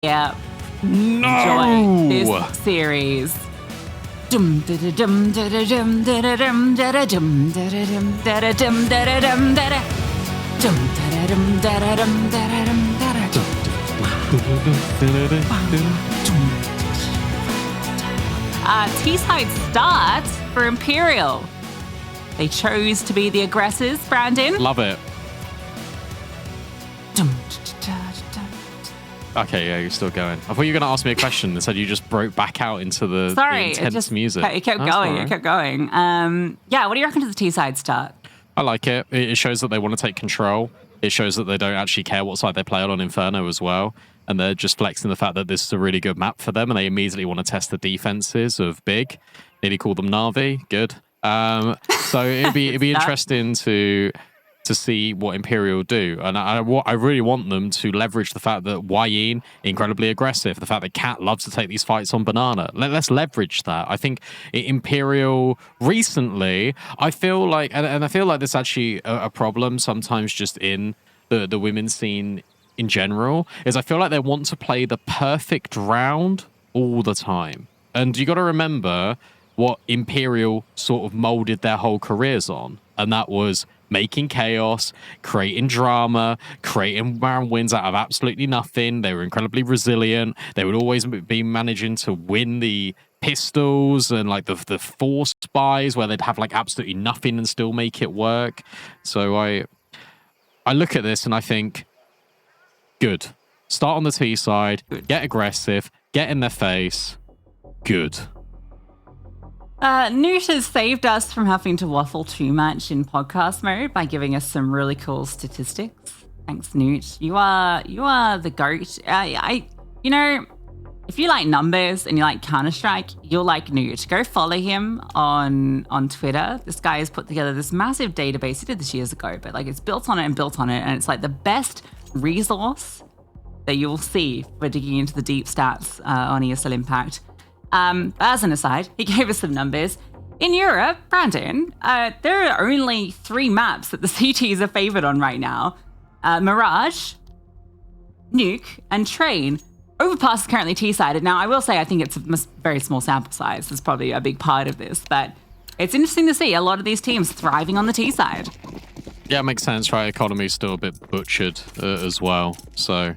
Yeah. No! Enjoy this series. T-side start for Imperial. They chose to be the aggressors, Brandon. Love it. Okay, yeah, you're still going. I thought you were going to ask me a question and said you just broke back out into the intense music. It kept going. Right. It kept going. Yeah, what do you reckon to the T-side start? I like it. It shows that they want to take control. It shows that they don't actually care what side they play on Inferno as well. And they're just flexing the fact that this is a really good map for them. And they immediately want to test the defenses of Big. Nearly called them Na'Vi. Good. So it'd be interesting to see what Imperial do. And I really want them to leverage the fact that Wayne, incredibly aggressive, the fact that Cat loves to take these fights on Banana. Let's leverage that. I think Imperial recently, I feel like, and I feel like this is actually a problem sometimes just in the women's scene in general, is I feel like they want to play the perfect round all the time. And you got to remember what Imperial sort of molded their whole careers on. And that was making chaos, creating drama, creating round wins out of absolutely nothing. They were incredibly resilient. They would always be managing to win the pistols and like the force buys where they'd have like absolutely nothing and still make it work. So I look at this and I think, good. Start on the T side, get aggressive, get in their face. Good. Newt has saved us from having to waffle too much in podcast mode by giving us some really cool statistics. Thanks, Newt. You are the GOAT. You know, if you like numbers and you like Counter-Strike, you'll like Newt. Go follow him on Twitter. This guy has put together this massive database. He did this years ago, but like it's built on it, and it's like the best resource that you'll see for digging into the deep stats on ESL Impact. As an aside, he gave us some numbers. In Europe, Brandon, there are only 3 maps that the CTs are favored on right now. Mirage, Nuke, and Train. Overpass is currently T-sided. Now, I will say I think it's a very small sample size. That's probably a big part of this, but it's interesting to see a lot of these teams thriving on the T-side. Yeah, it makes sense, right? Economy's still a bit butchered as well, so...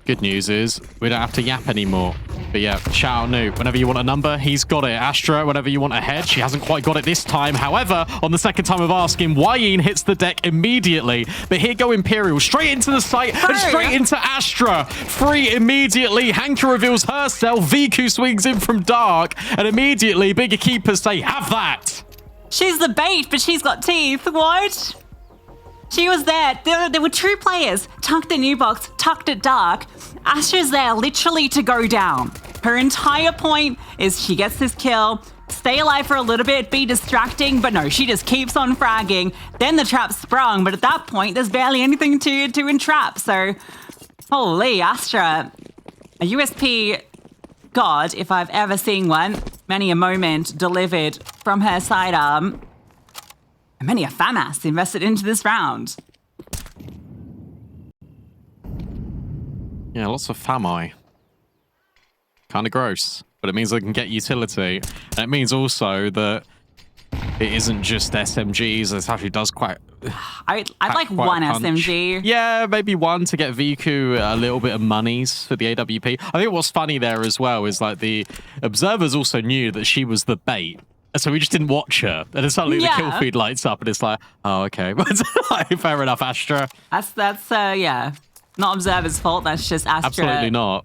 Good news is we don't have to yap anymore. But yeah, shout out Noob. Whenever you want a number, he's got it. Astra, whenever you want a head, she hasn't quite got it this time. However, on the second time of asking, Wayne hits the deck immediately. But here go Imperial, straight into the site and straight into Astra. Free immediately. Hanka reveals herself. Viku swings in from Dark. And immediately, bigger keepers say, have that. She's the bait, but she's got teeth. What? She was there. There were 2 players tucked at New Box, tucked at Dark. Astra's there literally to go down. Her entire point is she gets this kill, stay alive for a little bit, be distracting, but no, she just keeps on fragging. Then the trap sprung, but at that point, there's barely anything to entrap. So, holy, Astra, a USP god, if I've ever seen one. Many a moment delivered from her sidearm. And many a FAMAS invested into this round. Yeah, lots of FAMI. Kind of gross, but it means they can get utility. And it means also that it isn't just SMGs. It actually does quite... I'd like one SMG. Yeah, maybe one to get Viku a little bit of monies for the AWP. I think what's funny there as well is like the observers also knew that she was the bait. So we just didn't watch her. And then suddenly the kill feed lights up and it's like, oh, okay. Fair enough, Astra. That's yeah. Not Observer's fault. That's just Astra. Absolutely not.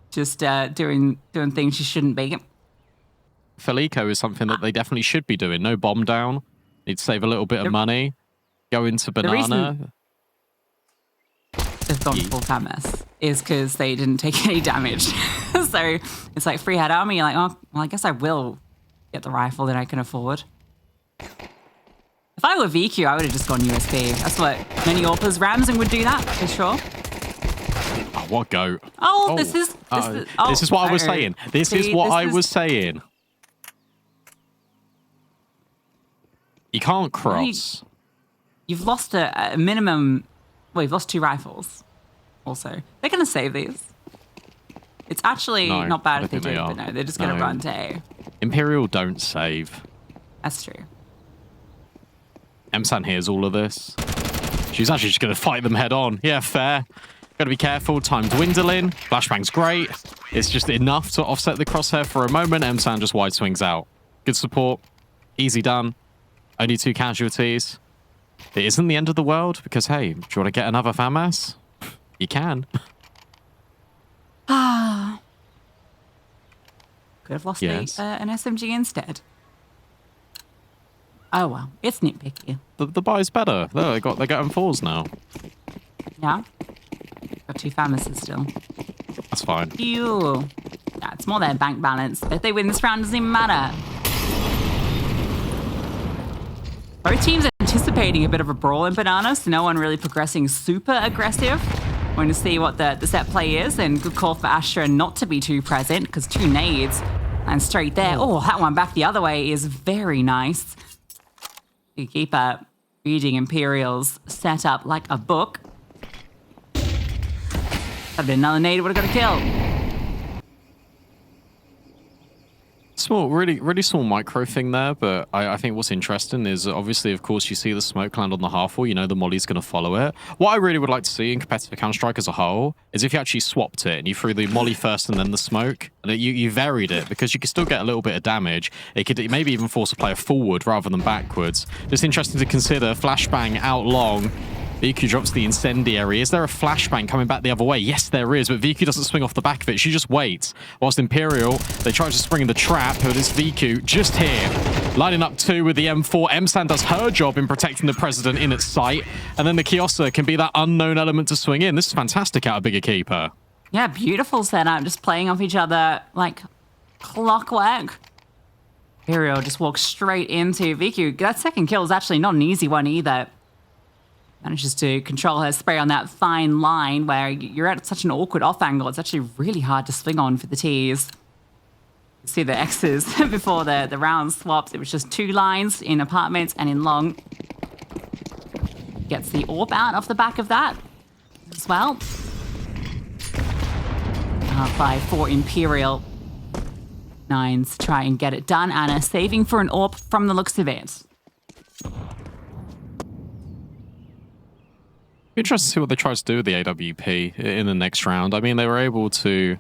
Just doing things she shouldn't be. Felico is something that they definitely should be doing. No bomb down. Need to save a little bit of money. Go into Banana. They've gone full FAMAS is because they didn't take any damage. So it's like free head army. You're like, oh, well, I guess I will get the rifle that I can afford. If I were VQ, I would have just gone USP. That's what many AWPers Ramsing would do that, for sure. Oh, what go? Oh, this is what I was saying. This is what I was saying. You can't cross. You've lost a minimum... Well, you've lost 2 rifles. also. They're going to save these. It's actually not bad if they do, but no, they're just going to run to A. Imperial don't save. That's true. Emsan hears all of this. She's actually just going to fight them head on. Yeah, fair. Got to be careful. Time dwindling. Flashbang's great. It's just enough to offset the crosshair for a moment. Emsan just wide swings out. Good support. Easy done. Only 2 casualties. It isn't the end of the world because, hey, do you want to get another FAMAS? You can. Ah. Could have lost an SMG instead. Oh, well. It's nitpicky. The buy's better. They're getting 4s now. Yeah. Got 2 FAMASs still. That's fine. Ew. Yeah, it's more their bank balance. If they win this round, it doesn't even matter. Both teams are anticipating a bit of a brawl in Banana, so no one really progressing super aggressive. Going to see what the set play is, and good call for Astra not to be too present, because 2 nades and straight there. Oh, that one back the other way is very nice. EQUIPA reading Imperial's setup like a book. That'd been another nade, would have got a kill. Small, really small micro thing there, but I think what's interesting is obviously, of course, you see the smoke land on the half wall, you know the molly's going to follow it. What I really would like to see in competitive Counter-Strike as a whole is if you actually swapped it and you threw the molly first and then the smoke, and you varied it, because you could still get a little bit of damage. It could maybe even force a player forward rather than backwards. Just interesting to consider. Flashbang out long. VQ drops the incendiary. Is there a flashbang coming back the other way? Yes, there is, but VQ doesn't swing off the back of it. She just waits. Whilst Imperial, they try to spring in the trap, but it's VQ just here. Lining up 2 with the M4. Emsan does her job in protecting the President in its sight, and then the Kiosa can be that unknown element to swing in. This is fantastic out of Bigger Keeper. Yeah, beautiful setup. Just playing off each other like clockwork. Imperial just walks straight into VQ. That second kill is actually not an easy one either. Manages to control her spray on that fine line where you're at such an awkward off angle. It's actually really hard to swing on for the T's. You see the X's before the round swaps. It was just 2 lines in apartments and in long. Gets the AWP out off the back of that as well. By 4 Imperial. 9s try and get it done. Anna saving for an AWP from the looks of it. Interesting to see what they try to do with the AWP in the next round. I mean, they were able to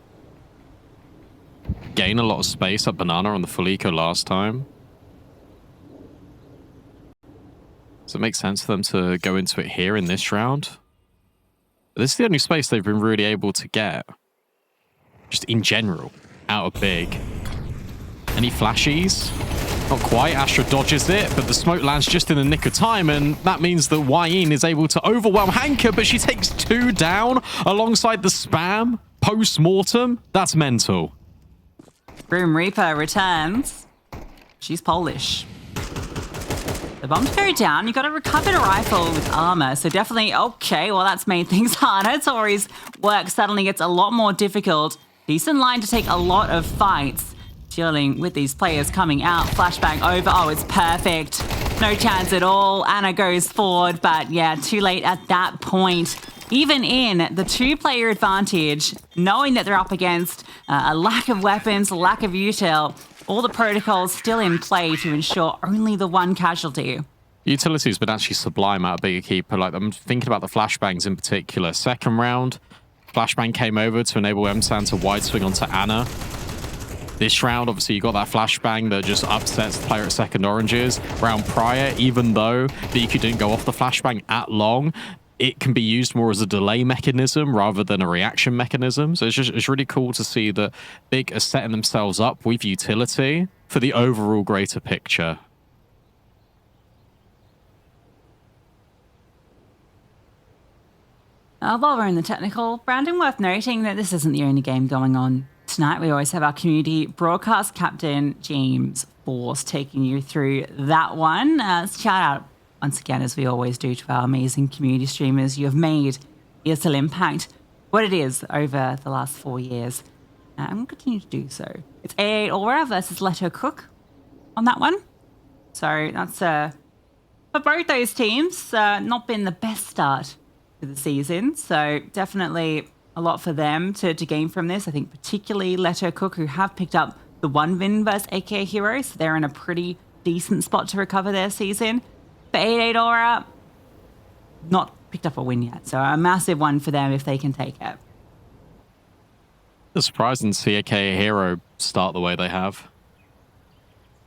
gain a lot of space at Banana on the full eco last time. Does it make sense for them to go into it here in this round? But this is the only space they've been really able to get, just in general, out of big. Any flashies? Not quite. Astra dodges it, but the smoke lands just in the nick of time, and that means that Wayne is able to overwhelm Hanker, but she takes 2 down alongside the spam post-mortem. That's mental. Grim Reaper returns. She's Polish. The bomb's very down. You got to recover a rifle with armor, so definitely, okay, well, that's made things harder. Tori's work suddenly gets a lot more difficult. Decent line to take a lot of fights. Dealing with these players coming out. Flashbang over. Oh, it's perfect. No chance at all. Anna goes forward, but yeah, too late at that point. Even in the 2-player advantage, knowing that they're up against a lack of weapons, lack of util, all the protocols still in play to ensure only the 1 casualty. Utility's been actually sublime out of Bigger Keeper. Like, I'm thinking about the flashbangs in particular. Second round, flashbang came over to enable Emsan to wide swing onto Anna. This round, obviously, you got that flashbang that just upsets the player at second oranges. Round prior, even though VQ didn't go off the flashbang at long, it can be used more as a delay mechanism rather than a reaction mechanism. So it's really cool to see that Big are setting themselves up with utility for the overall greater picture. While we're in the technical, Brandon, worth noting that this isn't the only game going on. Tonight, we always have our community broadcast captain, James Force, taking you through that one. Shout out once again, as we always do, to our amazing community streamers. You have made ESL Impact what it is over the last 4 years, and we'll continue to do so. It's A8 Aura versus Leto Cook on that one. So that's for both those teams, not been the best start for the season. So definitely a lot for them to gain from this. I think particularly Leto Cook, who have picked up the 1 win versus AKA Heroes. So they're in a pretty decent spot to recover their season. For 88 Aura, not picked up a win yet. So a massive one for them if they can take it. It's surprising to see AKA Hero start the way they have.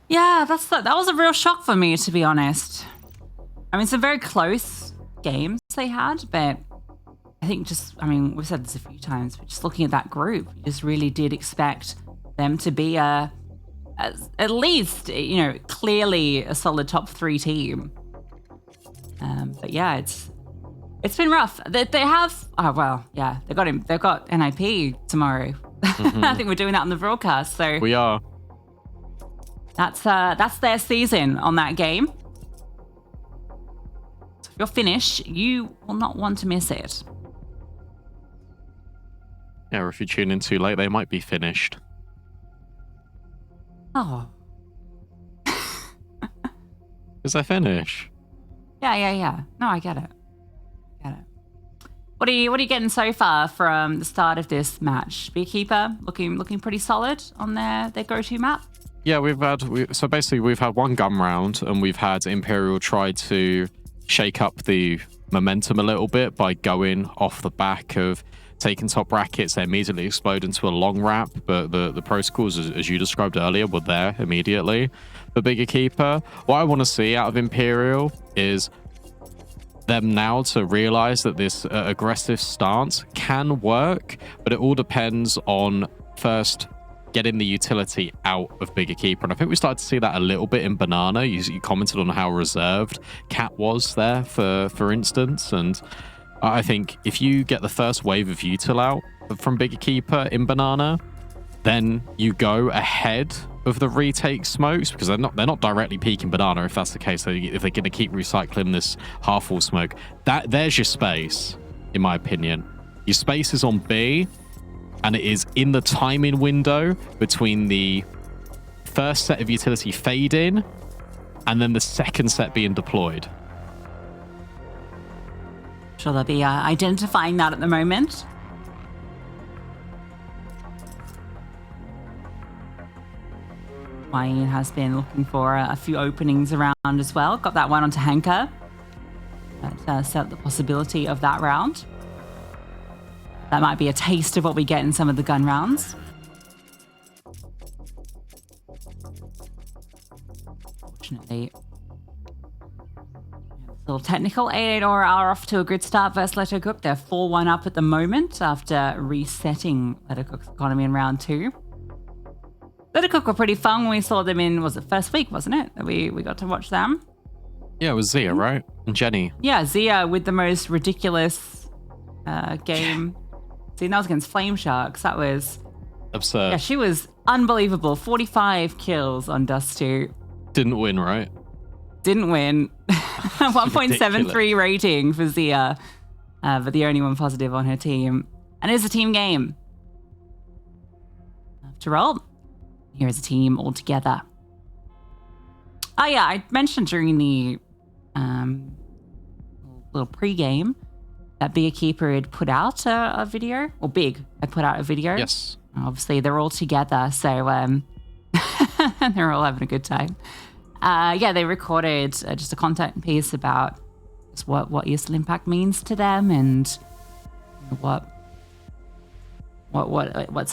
Yeah, that was a real shock for me, to be honest. I mean, some very close games they had, but I think we've said this a few times, but just looking at that group, you just really did expect them to be at least, clearly a solid top 3 team. But yeah, it's been rough. They have, they've got NIP tomorrow. Mm-hmm. I think we're doing that on the broadcast. So we are. That's their season on that game. So if you're finished, you will not want to miss it. Yeah, or if you tune in too late, they might be finished. Oh. Because they finish. Yeah. No, I get it. What are you getting so far from the start of this match? Beekeeper looking pretty solid on their go-to map. Yeah, we've had one gun round, and we've had Imperial try to shake up the momentum a little bit by going off the back of taking top brackets. They immediately explode into a long wrap, but the protocols, as you described earlier, were there immediately. For Bigger Keeper, what I want to see out of Imperial is them now to realize that this aggressive stance can work, but it all depends on first getting the utility out of Bigger Keeper. And I think we started to see that a little bit in Banana. You commented on how reserved Cat was there, for instance. And I think if you get the first wave of util out from Bigger Keeper in Banana, then you go ahead of the retake smokes, because they're not directly peeking Banana. If that's the case, so if they're going to keep recycling this half-wall smoke, there's your space, in my opinion. Your space is on B, and it is in the timing window between the first set of utility fading and then the second set being deployed. Sure, they'll be identifying that at the moment. Wayne has been looking for a few openings around as well. Got that one onto Hanker. That set up the possibility of that round. That might be a taste of what we get in some of the gun rounds. Fortunately, a little technical. 88 Aura are off to a good start versus Leto Cook. They're 4-1 up at the moment after resetting Leto Cook's economy in round 2. Leto Cook were pretty fun when we saw them in, was it first week, wasn't it? That we got to watch them. Yeah, it was Zia, right? And Jenny. Yeah, Zia with the most ridiculous game. See, that was against Flame Sharks. That was absurd. Yeah, she was unbelievable. 45 kills on Dust 2. Didn't win, right? Didn't win. 1.73 rating for Zia, but the only one positive on her team. And it's a team game. After all, here is a team all together. Oh yeah, I mentioned during the little pre-game that Bigger Keeper had put out a video, or Big had put out a video. Yes. Obviously, they're all together, so they're all having a good time. Yeah, they recorded just a content piece about just what ESL Impact means to them and what's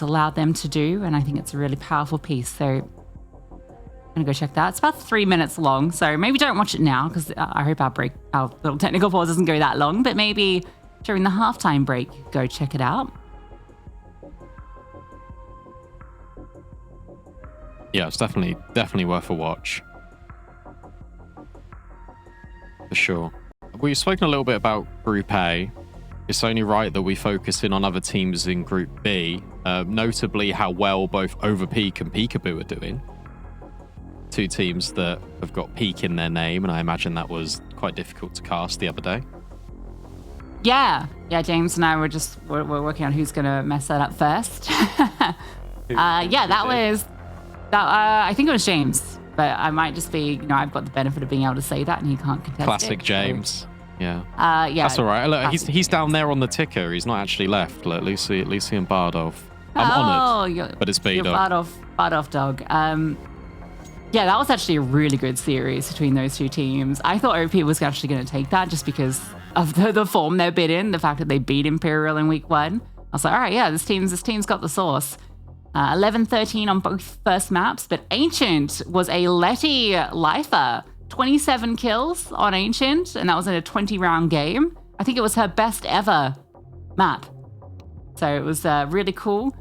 allowed them to do, and I think it's a really powerful piece. So I'm gonna go check that. It's about 3 minutes long, so maybe don't watch it now because I hope our little technical pause doesn't go that long. But maybe during the halftime break, go check it out. Yeah, it's definitely worth a watch. For sure. We've spoken a little bit about Group A. It's only right that we focus in on other teams in Group B, notably how well both Overpeak and Peekaboo are doing. Two teams that have got Peak in their name, and I imagine that was quite difficult to cast the other day. Yeah, James and I were working on who's going to mess that up first. I think it was James, but I might just be, I've got the benefit of being able to say that and he can't contest Classic it. James. Yeah. Yeah. That's all right. Look, he's down there on the ticker. He's not actually left. Look, Lucy and Bardov. I'm honoured, but it's B-Dog. Bardov dog. Yeah, that was actually a really good series between those two teams. I thought OP was actually going to take that just because of the form they've been in, the fact that they beat Imperial in week 1. I was like, all right, yeah, this team's got the sauce. 11-13 on both first maps, but Ancient was a Letty lifer. 27 kills on Ancient, and that was in a 20-round game. I think it was her best ever map. So it was really cool.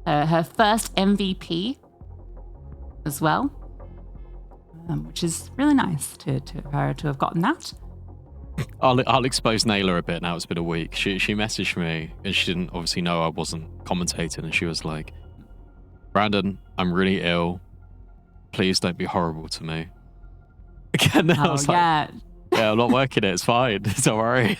Her first MVP as well, which is really nice to her to have gotten that. I'll expose Naylor a bit now. It's been a week. She messaged me, and she didn't obviously know I wasn't commentating, and she was like, Brandon, I'm really ill. Please don't be horrible to me. Again, I was like, yeah, I'm not working it. It's fine. Don't worry.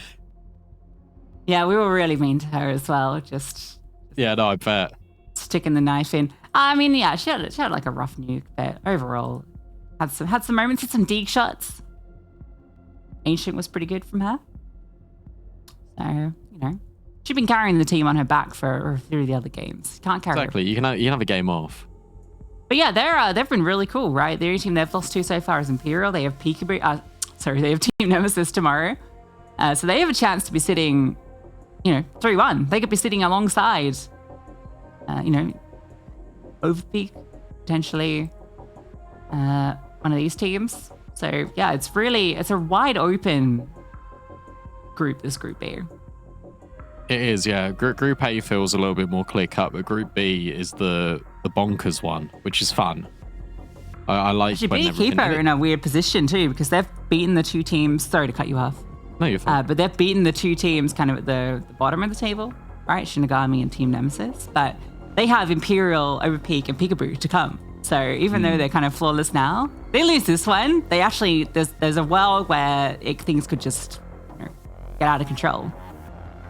Yeah, we were really mean to her as well. Just yeah, no, I bet. Sticking the knife in. I mean, yeah, she had like a rough nuke, but overall, had some moments, had some deke shots. Ancient was pretty good from her. So, you know, she'd been carrying the team on her back through the other games. Can't carry exactly. You can have a game off. But yeah, they've been really cool, right? The only team they've lost to so far is Imperial. They have Peekaboo. They have Team Nemesis tomorrow. So they have a chance to be sitting, 3-1. They could be sitting alongside, Overpeak, potentially one of these teams. So yeah, it's a wide open group, this Group B. It is, yeah. Group A feels a little bit more clear cut, but Group B is the bonkers one, which is fun. I like. Actually, EQUIPA are in a weird position too because they've beaten the two teams. Sorry to cut you off. No, you're fine. But they've beaten the two teams kind of at the bottom of the table, right? Shinigami and Team Nemesis. But they have Imperial, Overpeak, and Peekaboo to come. So even though they're kind of flawless now, they lose this one. They actually there's a world where things could just get out of control.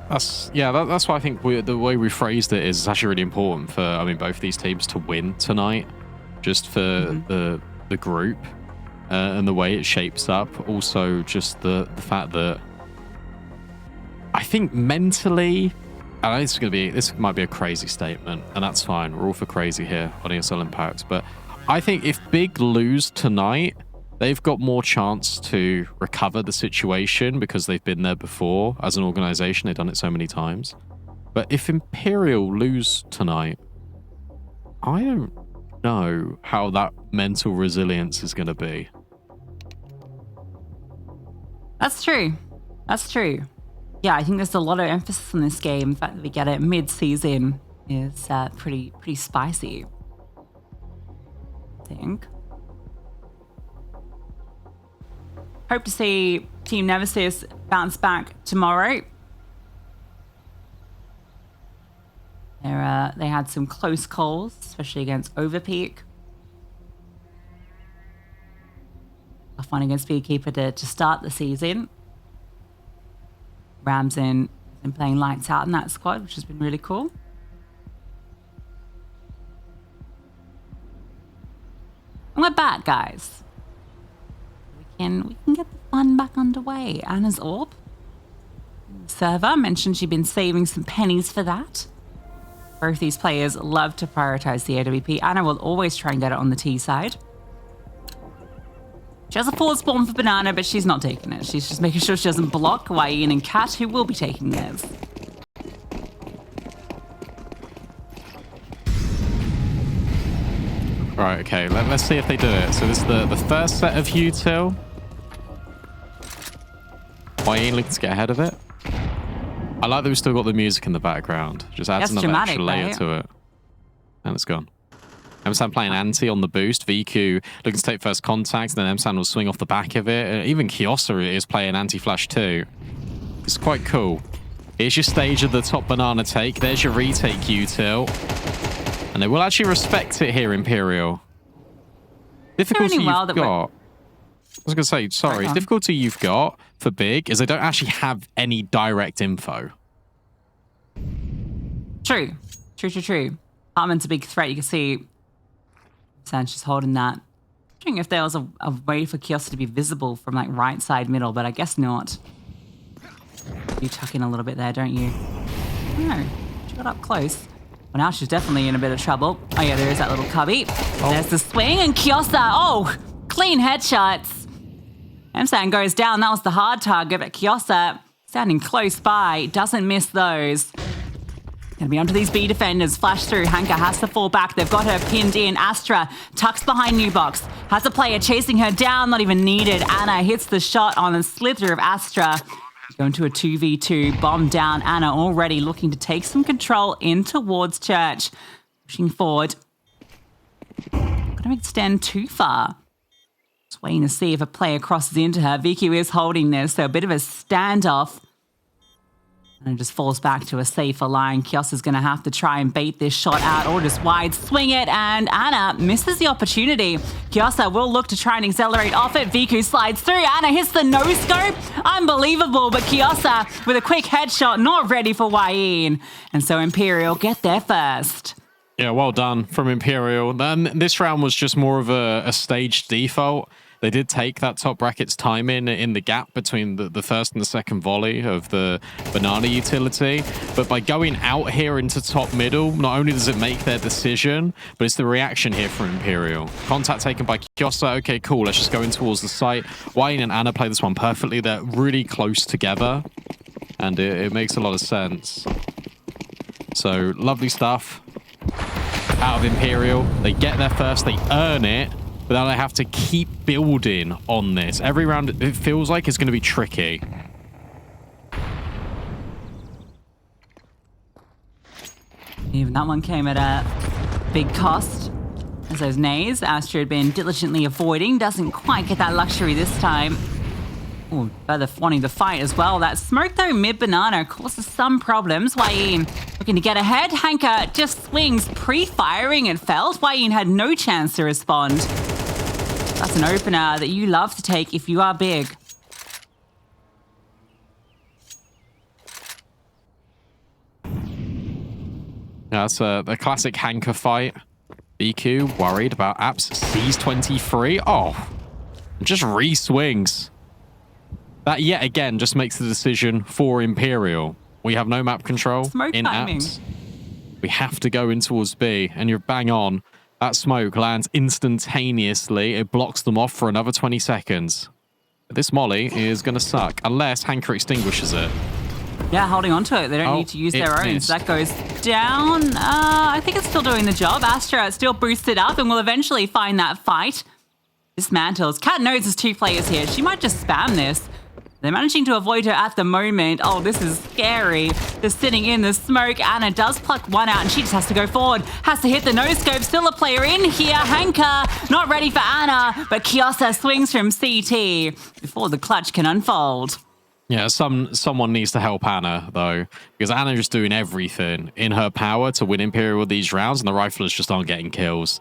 That's why I think the way we phrased it is actually really important for both these teams to win tonight, just for the group and the way it shapes up. Also, just the fact that I think mentally, and this might be a crazy statement, and that's fine. We're all for crazy here on ESL Impact, but I think if Big lose tonight, they've got more chance to recover the situation because they've been there before as an organization. They've done it so many times. But if Imperial lose tonight, I don't know how that mental resilience is going to be. That's true. Yeah, I think there's a lot of emphasis on this game. The fact that we get it mid-season is pretty spicy, I think. Hope to see Team Nemesis bounce back tomorrow. They had some close calls, especially against Overpeak. A fun against Beekeeper to start the season. Ramsden has been playing lights out in that squad, which has been really cool. And we're back, guys. We can get the fun back underway. Anna's Orb. Server mentioned she'd been saving some pennies for that. Both these players love to prioritize the AWP. Anna will always try and get it on the T side. She has a forward spawn for Banana, but she's not taking it. She's just making sure she doesn't block Wayne and Kat, who will be taking theirs. Right, okay, let's see if they do it. So this is the first set of util. Wayne looking to get ahead of it. I like that we've still got the music in the background. Just adds another extra layer to it. And it's gone. Emsan playing anti on the boost. VQ looking to take first contact. Then Emsan will swing off the back of it. Even Kiosa is playing anti-flash too. It's quite cool. Here's your stage of the top banana take. There's your retake util. And they will actually respect it here, Imperial. Difficulty you've got... I was going to say, sorry. Difficulty you've got for Big is they don't actually have any direct info. True. Harmon's a big threat. You can see Sanchez holding that. I'm wondering if there was a way for Kiosk to be visible from like right side middle, but I guess not. You tuck in a little bit there, don't you? No, she got up close. Well, now she's definitely in a bit of trouble. Oh yeah, there is that little cubby. Oh. There's the swing and Kiosa. Oh, clean headshots. Msan goes down. That was the hard target, but Kiosa standing close by doesn't miss those. Gonna be onto these B defenders. Flash through. Hanka has to fall back. They've got her pinned in. Astra tucks behind New Box. Has a player chasing her down. Not even needed. Anna hits the shot on a slither of Astra. Going to a 2v2. Bomb down. Anna already looking to take some control in towards Church. Pushing forward. Not gonna extend too far. Just waiting to see if a player crosses into her. VQ is holding this, so a bit of a standoff. And it just falls back to a safer line. Kiosa's going to have to try and bait this shot out or just wide swing it. And Anna misses the opportunity. Kiosa will look to try and accelerate off it. Viku slides through. Anna hits the no-scope. Unbelievable. But Kiosa with a quick headshot, not ready for Wayne. And so Imperial get there first. Yeah, well done from Imperial. Then this round was just more of a staged default. They did take that top bracket's time in the gap between the first and the second volley of the banana utility. But by going out here into top middle, not only does it make their decision, but it's the reaction here from Imperial. Contact taken by Kiosa. Okay, cool. Let's just go in towards the site. Wayne and Anna play this one perfectly. They're really close together, and it makes a lot of sense. So lovely stuff out of Imperial. They get there first. They earn it. But now they have to keep building on this. Every round, it feels like it's going to be tricky. Even that one came at a big cost. As those nays Astra had been diligently avoiding, doesn't quite get that luxury this time. Oh, further wanting to fight as well. That smoke, though, mid-banana causes some problems. Wayne looking to get ahead. Hanka just swings pre-firing and felt. Wayne had no chance to respond. That's an opener that you love to take if you are big. Yeah, that's the classic Hanka fight. BQ worried about apps. Sees 23. Oh, just re-swings. That yet again just makes the decision for Imperial. We have no map control Smoke in timing. apps. We have to go in towards B, and you're bang on. That smoke lands instantaneously. It blocks them off for another 20 seconds. This molly is going to suck, unless Hanka extinguishes it. Yeah, holding on to it. They don't need to use their own. Missed. So that goes down. I think it's still doing the job. Astra still boosted up and will eventually find that fight. Dismantles. Cat knows there's two players here. She might just spam this. They're managing to avoid her at the moment. Oh, this is scary. They're sitting in the smoke. Anna does pluck one out, and she just has to go forward. Has to hit the no-scope. Still a player in here. Hanka, not ready for Anna, but Kiosa swings from CT before the clutch can unfold. Yeah, someone needs to help Anna, though, because Anna is doing everything in her power to win Imperial with these rounds, and the riflers just aren't getting kills.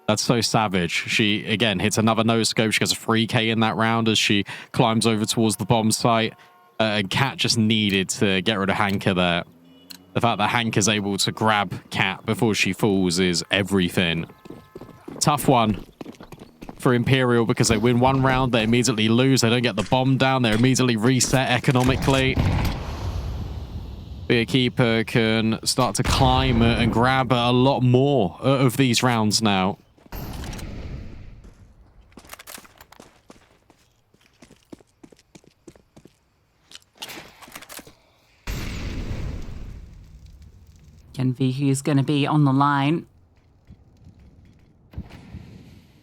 That's so savage. She, again, hits another no-scope. She gets a 3K in that round as she climbs over towards the bomb site. And Cat just needed to get rid of Hanka there. The fact that Hanka's able to grab Cat before she falls is everything. Tough one for Imperial because they win one round, they immediately lose. They don't get the bomb down. They're immediately reset economically. The EQUIPA can start to climb and grab a lot more of these rounds now. Viku is going to be on the line.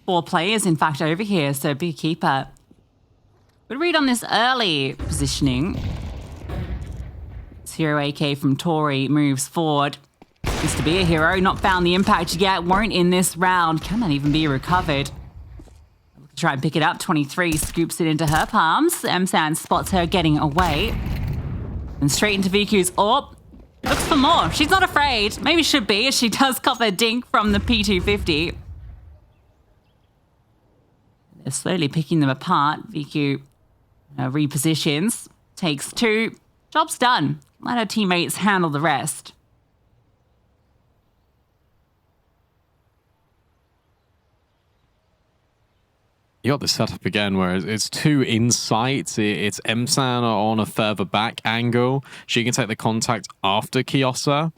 4 players, in fact, over here. So big keeper. Good read on this early positioning. Hero AK from Tori moves forward. Used to be a hero, not found the impact yet. Won't in this round. Can that even be recovered? Try and pick it up. 23 scoops it into her palms. Msan spots her getting away. And straight into Viku's AWP. Looks for more. She's not afraid. Maybe should be, as she does cop a dink from the P250. They're slowly picking them apart. Viku repositions. Takes 2. Job's done. Let her teammates handle the rest. You got this setup again where it's two insights. It's Emsan on a further back angle. She can take the contact after Kiosa.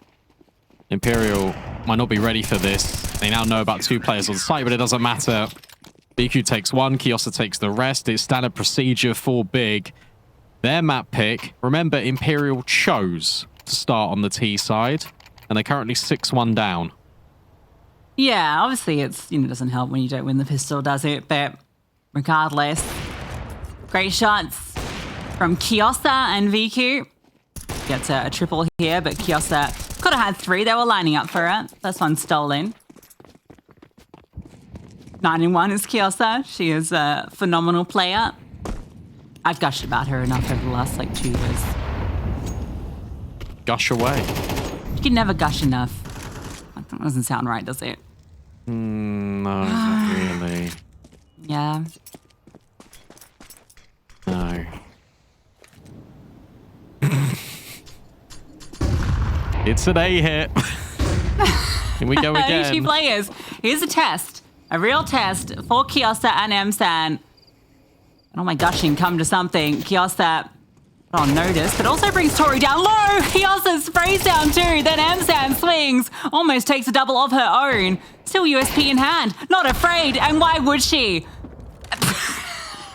Imperial might not be ready for this. They now know about 2 players on site, but it doesn't matter. BQ takes 1, Kiosa takes the rest. It's standard procedure for Big. Their map pick. Remember, Imperial chose to start on the T side, and they're currently 6-1 down. Yeah, obviously it doesn't help when you don't win the pistol, does it? But regardless, great shots from Kiosa and VQ. Gets a triple here, but Kiosa could have had 3. They were lining up for it. First one stolen. 9-1 is Kiosa. She is a phenomenal player. I've gushed about her enough over the last 2 years. Gush away. You can never gush enough. That doesn't sound right, does it? No, not really. Yeah. No. It's an A hit. Here we go again. 2 players. Here's a test. A real test for Kiosa and Emsan. Oh my gushing, come to something. Kiosa on notice, but also brings Tori down low. Kiosa sprays down too. Then Emsan swings. Almost takes a double of her own. Still USP in hand. Not afraid. And why would she?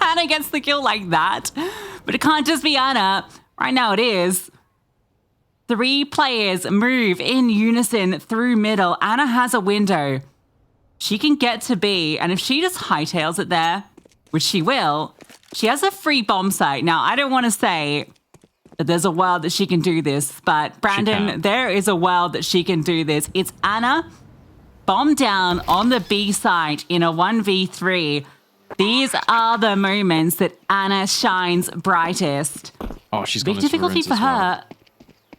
Anna gets the kill like that. But it can't just be Anna. Right now it is. 3 players move in unison through middle. Anna has a window. She can get to B, and if she just hightails it there, which she will, she has a free bomb site. Now, I don't want to say that there's a world that she can do this, but Brandon, there is a world that she can do this. It's Anna, bomb down on the B site in a 1v3. These are the moments that Anna shines brightest. Oh, she's got big difficulty for her. Well.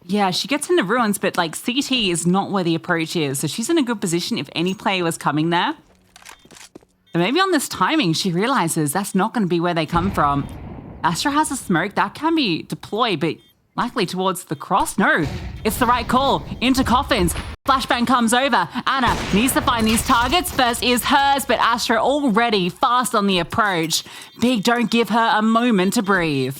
Yeah, she gets into ruins, but CT is not where the approach is. So she's in a good position if any player was coming there. And maybe on this timing, she realizes that's not going to be where they come from. Astra has a smoke that can be deployed, but likely towards the cross. No, it's the right call. Into coffins. Flashbang comes over. Anna needs to find these targets. First is hers, but Astra already fast on the approach. Big don't give her a moment to breathe.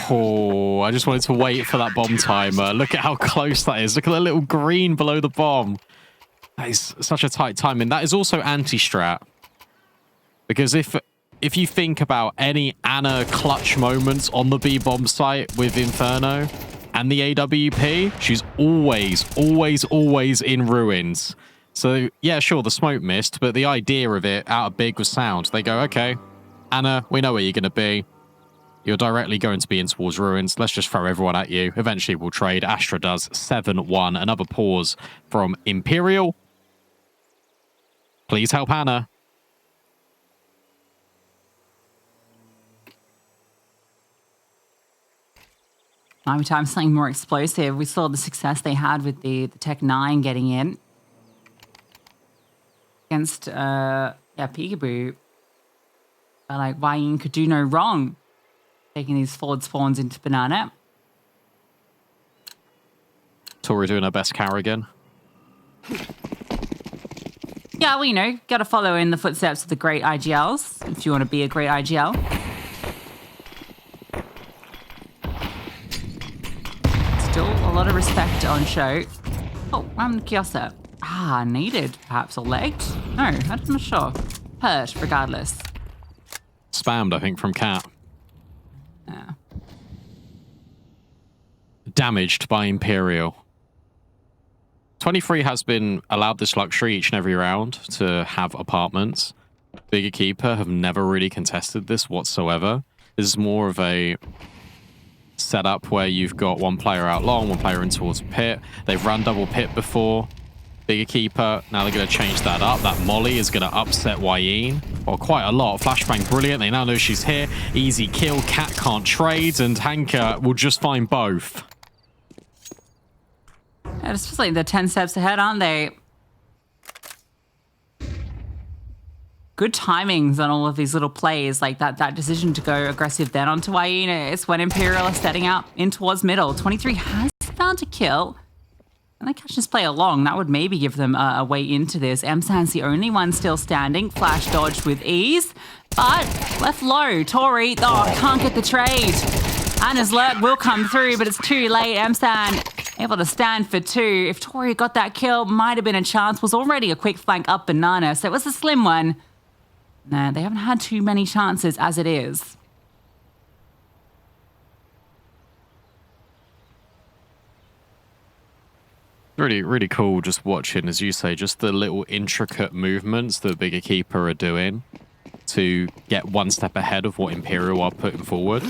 Oh, I just wanted to wait for that bomb timer. Look at how close that is. Look at the little green below the bomb. That is such a tight timing. That is also anti-strat. Because if you think about any Anna clutch moments on the B-bomb site with Inferno and the AWP, she's always in ruins. So, yeah, sure, the smoke missed, but the idea of it out of Big was sound. They go, okay, Anna, we know where you're going to be. You're directly going to be in towards ruins. Let's just throw everyone at you. Eventually, we'll trade. Astra does 7-1. Another pause from Imperial. Please help Anna. Every time something more explosive. We saw the success they had with the Tech 9 getting in against Peekaboo. Wayne could do no wrong taking these forward spawns into Banana. Tori doing her best Carrigan. Yeah, well, got to follow in the footsteps of the great IGLs if you want to be a great IGL. Still a lot of respect on show. Oh, Kiosa. Needed, perhaps, or legged? No, I'm not sure. Hurt, regardless. Spammed, I think, from Cat. Yeah. Damaged by Imperial. 23 has been allowed this luxury each and every round to have apartments. Big EQUIPA have never really contested this whatsoever. This is more of a setup where you've got one player out long, one player in towards pit. They've run double pit before. Big EQUIPA, now they're going to change that up. That Molly is going to upset Wayne. Well, quite a lot. Flashbang, brilliant. They now know she's here. Easy kill. Cat can't trade, and Hanka will just find both. Yeah, it's just they're 10 steps ahead, aren't they? Good timings on all of these little plays, like that decision to go aggressive then onto Wayne. It's when Imperial is setting out in towards middle. 23 has found a kill. And they catch this play along. That would maybe give them a way into this. Msan's the only one still standing. Flash dodged with ease. But left low. Tori, can't get the trade. Anna's lurk will come through, but it's too late. Msan able to stand for 2. If Tori got that kill, might have been a chance. Was already a quick flank up banana, so it was a slim one. Nah, they haven't had too many chances as it is. Really, really cool just watching, as you say, just the little intricate movements that Big EQUIPA are doing to get one step ahead of what Imperial are putting forward.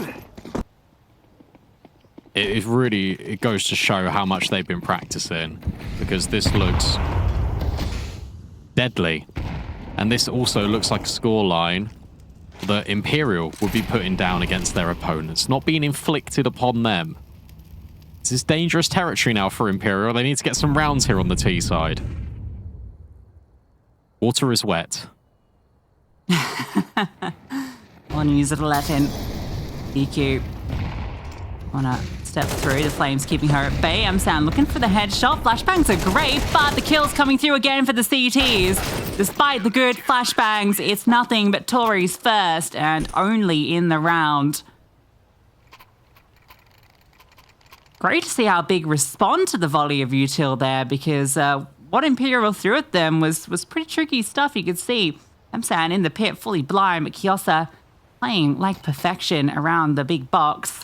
It goes to show how much they've been practicing, because this looks deadly. And this also looks like a scoreline that Imperial would be putting down against their opponents, not being inflicted upon them. This is dangerous territory now for Imperial. They need to get some rounds here on the T side. Water is wet. One user to let in. EQ. Wanna step through. The Flames keeping her at bay. Msan looking for the headshot. Flashbangs are great, but the kill's coming through again for the CTs. Despite the good flashbangs, it's nothing but Tori's first and only in the round. Great to see how Big respond to the volley of util there, because what Imperial threw at them was pretty tricky stuff. You could see Msan in the pit, fully blind, but Kiosa playing like perfection around the big box.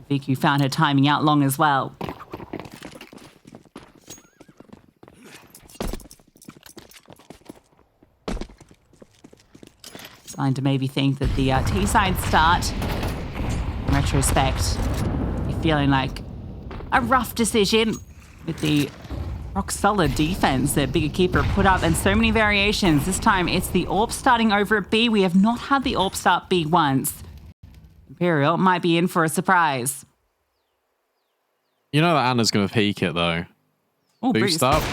VQ found her timing out long as well. Starting to maybe think that the T-side start, in retrospect, feeling like a rough decision with the rock-solid defense that Big EQUIPA put up, and so many variations. This time it's the AWP starting over at B. We have not had the AWP start B once. Imperial might be in for a surprise. You know that Anna's going to peek it, though. Oh, Boost up.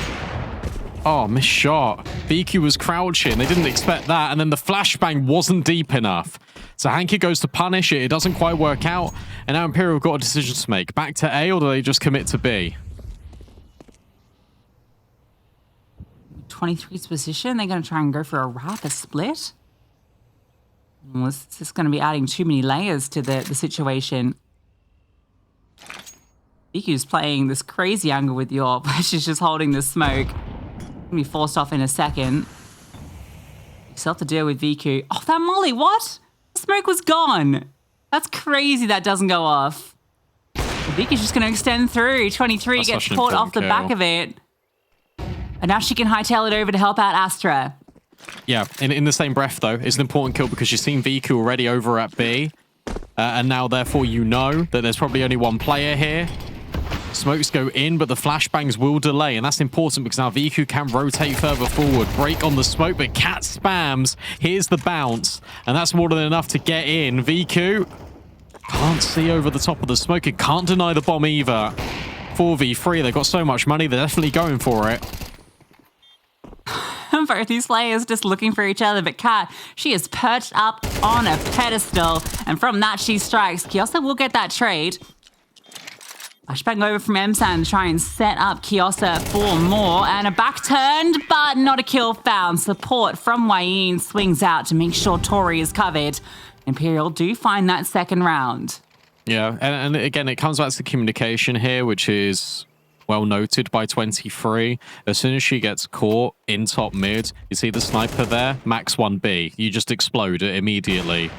Oh, missed shot. VQ was crouching. They didn't expect that, and then the flashbang wasn't deep enough. So Hanky goes to punish it. It doesn't quite work out, and now Imperial have got a decision to make. Back to A, or do they just commit to B? 23's position. They're going to try and go for a rapid split. This is going to be adding too many layers to the situation. VQ's playing this crazy angle with Yorp. She's just holding the smoke. Gonna be forced off in a second. Still have to deal with VQ. Oh, that molly, what? The smoke was gone. That's crazy that doesn't go off. VQ's just going to extend through. 23 gets caught off the back of it. And now she can hightail it over to help out Astra. Yeah, in the same breath, though, it's an important kill because you've seen VQ already over at B. And now, therefore, you know that there's probably only one player here. Smokes go in, but the flashbangs will delay, and that's important because now VQ can rotate further forward, break on the smoke, but Cat spams. Here's the bounce, and that's more than enough to get in. VQ can't see over the top of the smoke. It can't deny the bomb either. 4v3, they've got so much money, they're definitely going for it. Both these players just looking for each other, but Kat, she is perched up on a pedestal, and from that she strikes. Kiosa will get that trade. Flashbang over from Msan to try and set up Kiosa for more, and a back turned, but not a kill found. Support from Wayne swings out to make sure Tori is covered. Imperial do find that second round. Yeah, and again, it comes back to communication here, which is well noted by 23. As soon as she gets caught in top mid, you see the sniper there, max 1B. You just explode it immediately.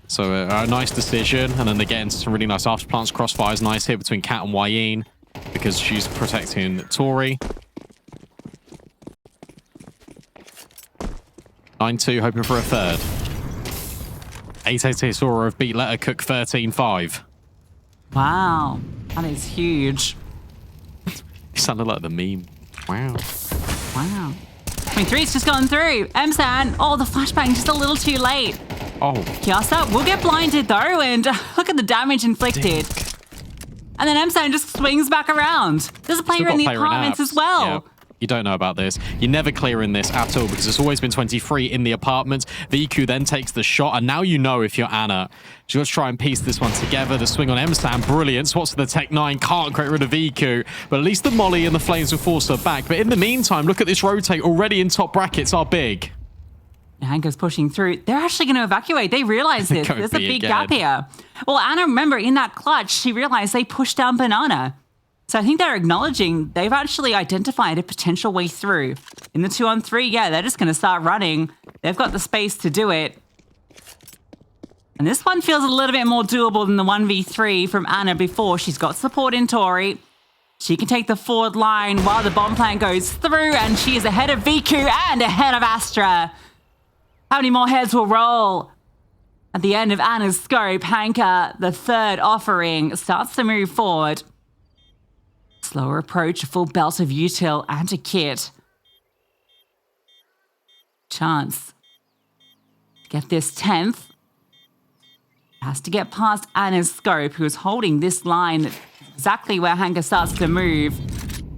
So a nice decision, and then they get into some really nice after plants. Crossfire's nice here between Kat and Wayne because she's protecting Tori. 9-2, hoping for a third. 8-8 Sora have beat Let Her Cook 13-5. Wow, that is huge. It sounded like the meme. Wow. Wow. 23's just gone through. Msan, oh, the flashbang just a little too late. Oh. Kiosa will get blinded though, and look at the damage inflicted. And then Msan just swings back around. There's a player in the apartments as well. You don't know about this. You're never clearing this at all because it's always been 23 in the apartment. VQ then takes the shot, and now you know if you're Anna. She's got to try and piece this one together. The swing on M-Sam, brilliant. Spots for the Tech 9, can't get rid of VQ, but at least the Molly and the Flames will force her back. But in the meantime, look at this rotate already in top brackets are big. Hanka's pushing through. They're actually going to evacuate. They realize this. There's a big gap here. Well, Anna, remember, in that clutch, she realized they pushed down Banana. So I think they're acknowledging they've actually identified a potential way through. In the 2-on-3, yeah, they're just going to start running. They've got the space to do it. And this one feels a little bit more doable than the 1v3 from Anna before. She's got support in Tori. She can take the forward line while the bomb plant goes through, and she is ahead of VQ and ahead of Astra. How many more heads will roll? At the end of Anna's scope, Hanka, the third offering, starts to move forward. Slower approach, a full belt of util and a kit. Chance to get this 10th. Has to get past Anna's scope, who is holding this line exactly where Hanka starts to move.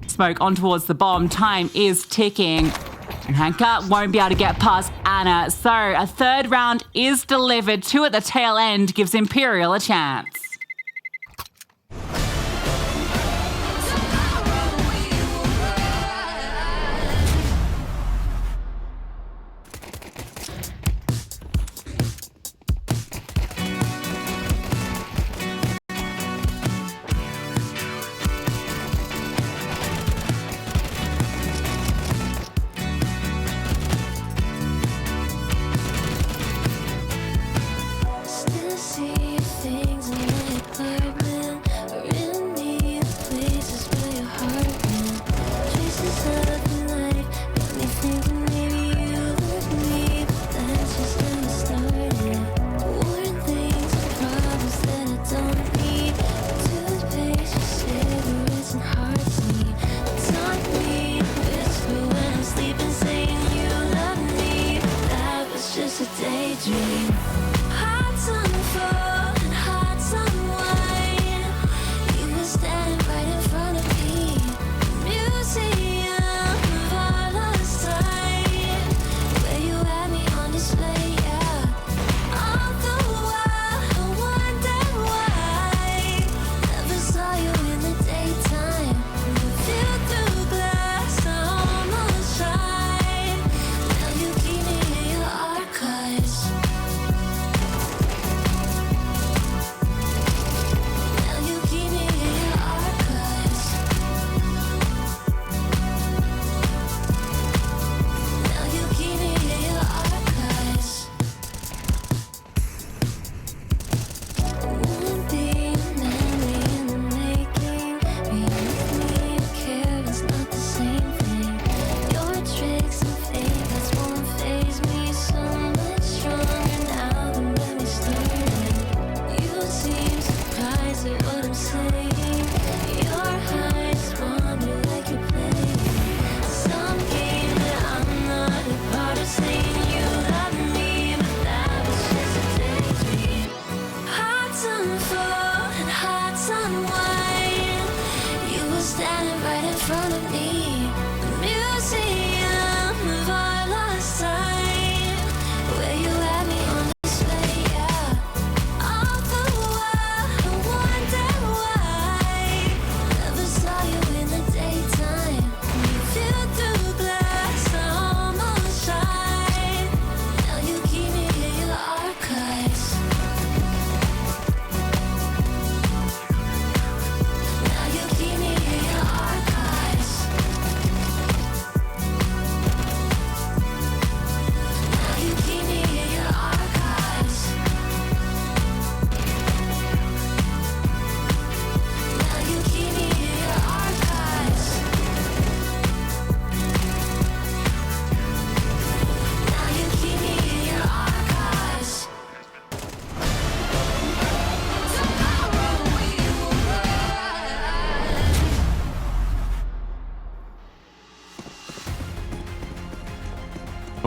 Smoke on towards the bomb. Time is ticking. And Hanka won't be able to get past Anna. So a third round is delivered. 2 at the tail end gives Imperial a chance.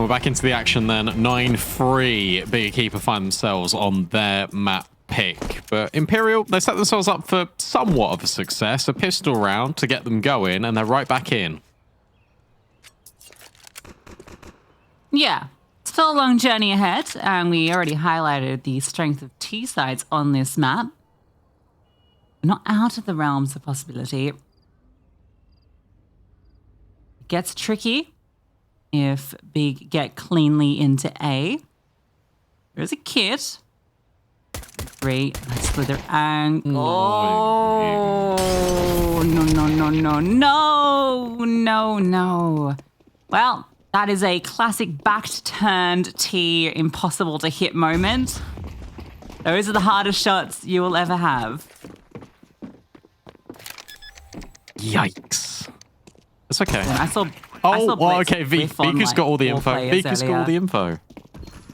We're back into the action then. 9-3. Big EQUIPA find themselves on their map pick. But Imperial, they set themselves up for somewhat of a success. A pistol round to get them going, and they're right back in. Yeah, still a long journey ahead, and we already highlighted the strength of T sides on this map. Not out of the realms of possibility. It gets tricky if Big get cleanly into A. There's a kit. 3, slither, and oh no. Well, that is a classic backed turned T impossible to hit moment. Those are the hardest shots you will ever have. Yikes. It's okay. I saw okay. Viku's got all the info. Viku's got all the info.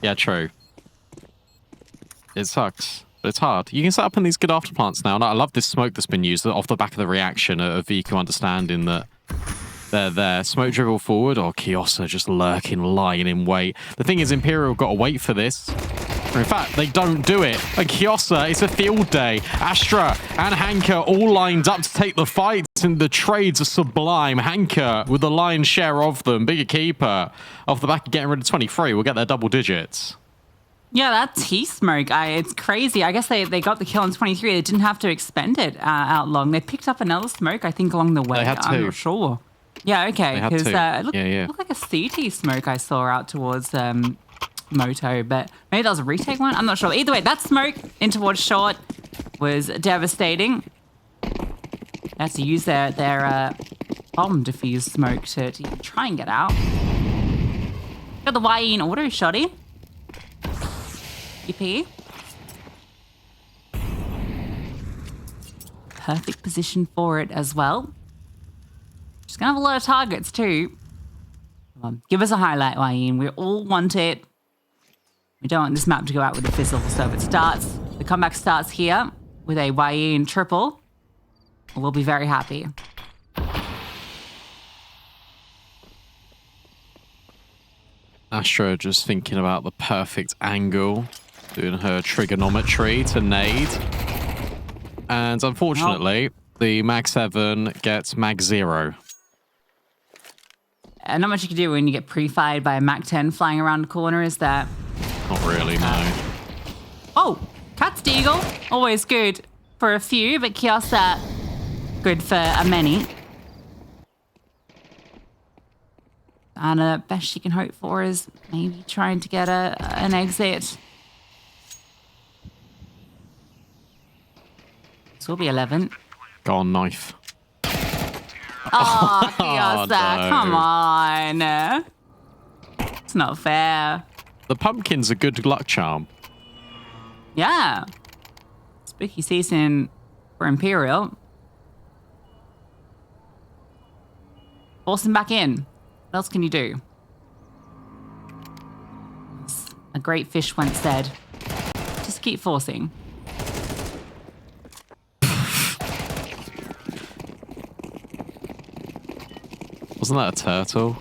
Yeah, true. It sucks. But it's hard. You can set up in these good afterplants now. And I love this smoke that's been used off the back of the reaction of Viku understanding that they're there. Smoke dribble forward. Or Kiosa just lurking, lying in wait. The thing is, Imperial got to wait for this. In fact, they don't do it. And Kiosa, it's a field day. Astra and Hanka all lined up to take the fights, and the trades are sublime. Hanka with the lion's share of them. Bigger keeper. Off the back of getting rid of 23. We'll get their double digits. Yeah, that T-smoke, it's crazy. I guess they got the kill on 23. They didn't have to expend it out long. They picked up another smoke, I think, along the way. They had to. I'm not sure. Yeah, okay. Because it looked like a CT smoke I saw out towards Moto, but maybe that was a retake one? I'm not sure. Either way, that smoke in towards short was devastating. They had to use their bomb defuse smoke to try and get out. Got the YE in auto shotty. EP. Perfect position for it as well. She's gonna have a lot of targets too. Come on, give us a highlight, Wayne. We all want it. We don't want this map to go out with a fizzle. So if it starts, the comeback starts here with a YE triple, we'll be very happy. Astra just thinking about the perfect angle, doing her trigonometry to nade. And unfortunately, the Mag 7 gets Mag 0. And not much you can do when you get pre-fired by a Mag 10 flying around the corner, is that? Not really, no. Oh, Cat's Deagle. Always good for a few, but Kiosa, good for a many. And the best she can hope for is maybe trying to get an exit. This will be 11. Go on, knife. Oh, Kiosa, no. Come on. It's not fair. The pumpkin's a good luck charm. Yeah. Spooky season for Imperial. Force him back in. What else can you do? As a great fish once said, just keep forcing. Wasn't that a turtle?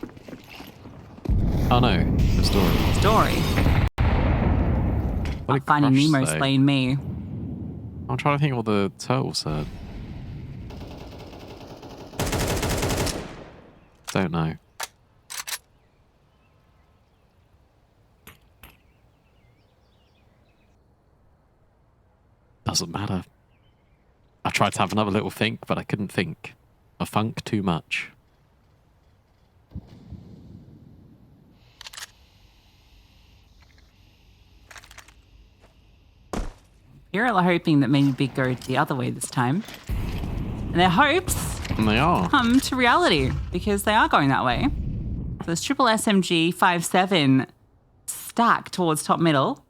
Oh no, a story. Story. What did Finding Crush Nemo say? slaying me. I'm trying to think what the turtle said. Don't know. Doesn't matter. I tried to have another little think, but I couldn't think. I funk too much. Imperial are hoping that maybe Big go the other way this time. And their hopes And they are. come to reality because they are going that way. So this triple SMG 5-7 stack towards top middle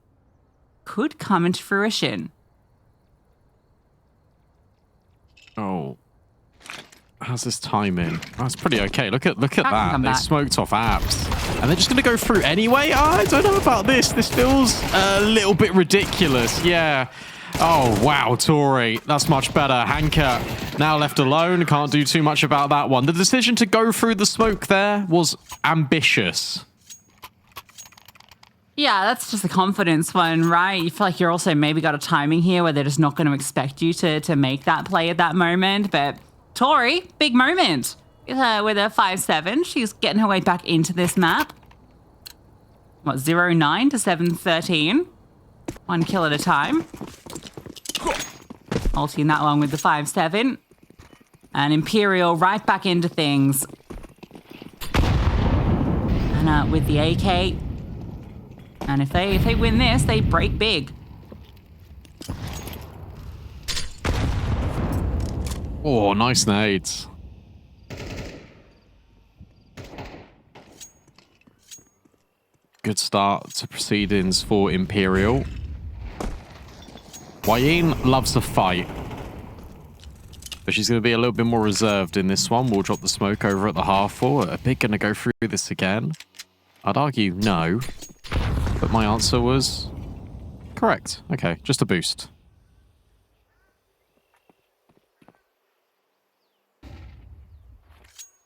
could come into fruition. Oh. How's this timing? Oh, it's pretty okay. Look at that. come They back. smoked off apps. And they're just going to go through anyway? I don't know about this. This feels a little bit ridiculous. Yeah. Oh, wow, Tori. That's much better. Hanka now left alone. Can't do too much about that one. The decision to go through the smoke there was ambitious. Yeah, that's just a confidence one, right? You feel like you're also maybe got a timing here where they're just not going to expect you to make that play at that moment. But Tori, big moment with a 5-7. She's getting her way back into this map. what, 0-9 to 7-13. 1 kill at a time. Ulting that one with the 5-7. And Imperial right back into things. And with the AK. And if they win this, they break big. Oh, nice nades. Good start to proceedings for Imperial. Wayne loves a fight. But she's going to be a little bit more reserved in this one. We'll drop the smoke over at the half wall. Are Big going to go through this again? I'd argue no. But my answer was correct. Okay, just a boost.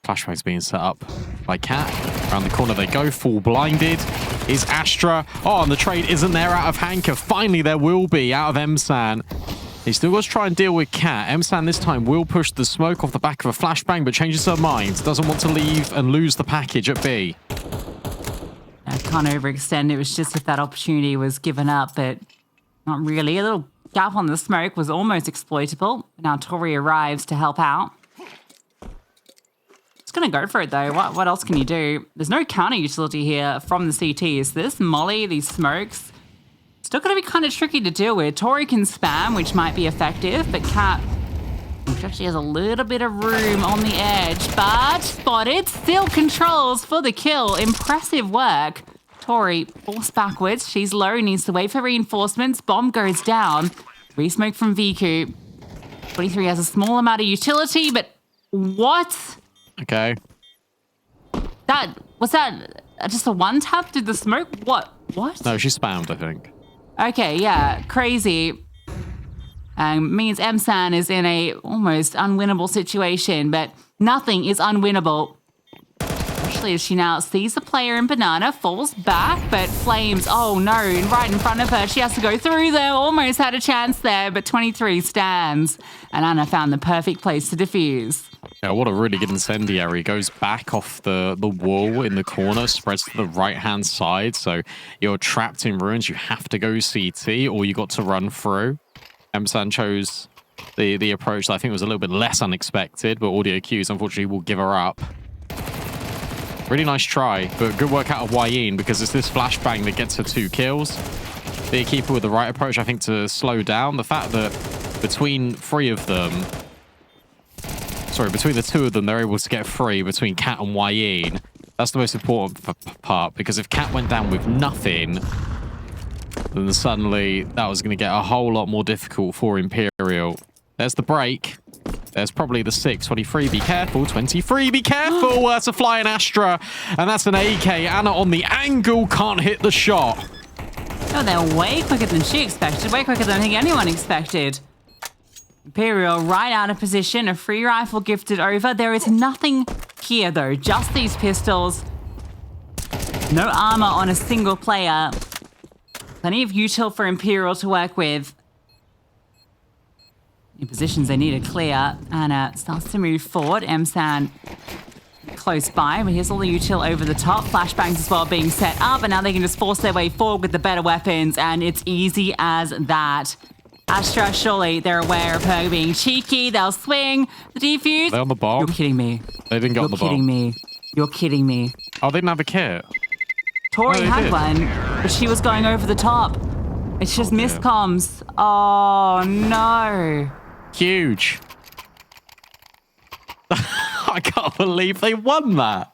Flashbang's being set up by Cat. Around the corner they go. Full blinded is Astra. Oh, and the trade isn't there out of Hanker. Finally, there will be out of Emsan. He still got to try and deal with Cat. Emsan this time will push the smoke off the back of a flashbang, but changes her mind. Doesn't want to leave and lose the package at B. I can't overextend. It was just if that opportunity was given up, but not really. A little gap on the smoke was almost exploitable. Now Tori arrives to help out. It's going to go for it, though. What else can you do? There's no counter utility here from the CTs. This molly, these smokes, still going to be kind of tricky to deal with. Tori can spam, which might be effective, but Cat, which actually has a little bit of room on the edge, but spotted, still controls for the kill. Impressive work. Tori forced backwards. She's low, needs to wait for reinforcements. Bomb goes down. Resmoke from VQ. 23 has a small amount of utility, but what? Okay. Was that just a one tap? Did the smoke? What? No, she spammed, I think. Okay, yeah, crazy. Means Emsan is in a almost unwinnable situation, but nothing is unwinnable. Especially as she now sees the player in Banana, falls back, but Flames, oh no, right in front of her. She has to go through there, almost had a chance there, but 23 stands. And Anna found the perfect place to defuse. Yeah, what a really good incendiary. Goes back off the wall in the corner, spreads to the right-hand side. So you're trapped in ruins. You have to go CT or you got to run through. Emsan chose the approach that I think was a little bit less unexpected, but Audio Cues unfortunately will give her up. Really nice try, but good work out of Wayne because it's this flashbang that gets her 2 kills. The keeper with the right approach, I think, to slow down. The fact that between the 2 of them, they're able to get free between Cat and Wayne. That's the most important part, because if Cat went down with nothing, then suddenly that was going to get a whole lot more difficult for Imperial. There's the break. There's probably the 6. 23, be careful. 23, be careful. That's a flying Astra. And that's an AK. Anna on the angle, can't hit the shot. Oh, they're way quicker than she expected. Way quicker than I think anyone expected. Imperial right out of position. A free rifle gifted over. There is nothing here, though. Just these pistols. No armor on a single player. Plenty of util for Imperial to work with. In positions they need to clear. Anna starts to move forward. Emsan close by, but here's all the util over the top. Flashbangs as well being set up, and now they can just force their way forward with the better weapons, and it's easy as that. Astra, surely they're aware of her being cheeky. They'll swing. The defuse. They're on the bomb. You're kidding me. They didn't get on the bomb. You're kidding me. You're kidding me. Oh, they didn't have a kit. Tori had one, but she was going over the top. It's just miscomms. Oh, no. Huge. I can't believe they won that.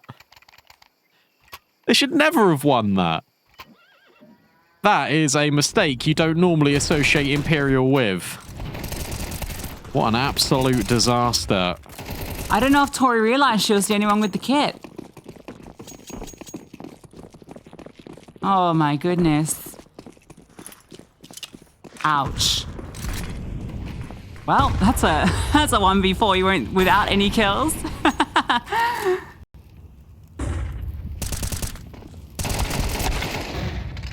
They should never have won that. That is a mistake you don't normally associate Imperial with. What an absolute disaster. I don't know if Tori realized she was the only one with the kit. Oh my goodness. Ouch. Well, that's a 1v4. You went without any kills.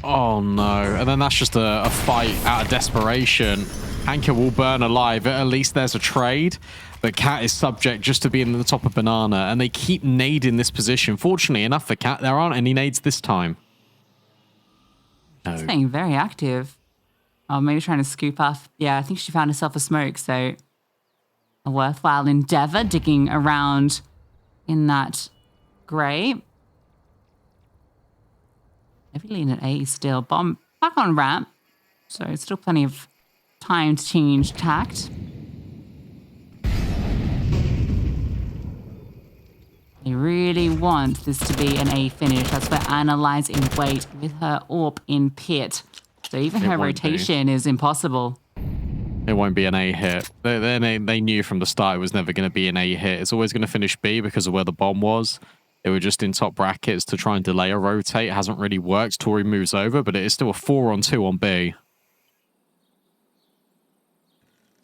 Oh no. And then that's just a fight out of desperation. Hanker will burn alive. At least there's a trade. But Cat is subject just to being at the top of Banana. And they keep nading this position. Fortunately enough for Cat, there aren't any nades this time. No. Staying very active. Oh, maybe trying to scoop off. Yeah, I think she found herself a smoke, so a worthwhile endeavor digging around in that grey. Heavy lean at A still. Bomb back on ramp, so still plenty of time to change tact. They really want this to be an A finish. That's where Anna lies in wait with her AWP in pit. So even her rotation is impossible. It won't be an A hit. They knew from the start it was never going to be an A hit. It's always going to finish B because of where the bomb was. They were just in top brackets to try and delay a rotate. It hasn't really worked. Tori moves over, but it is still a 4-on-2 on B.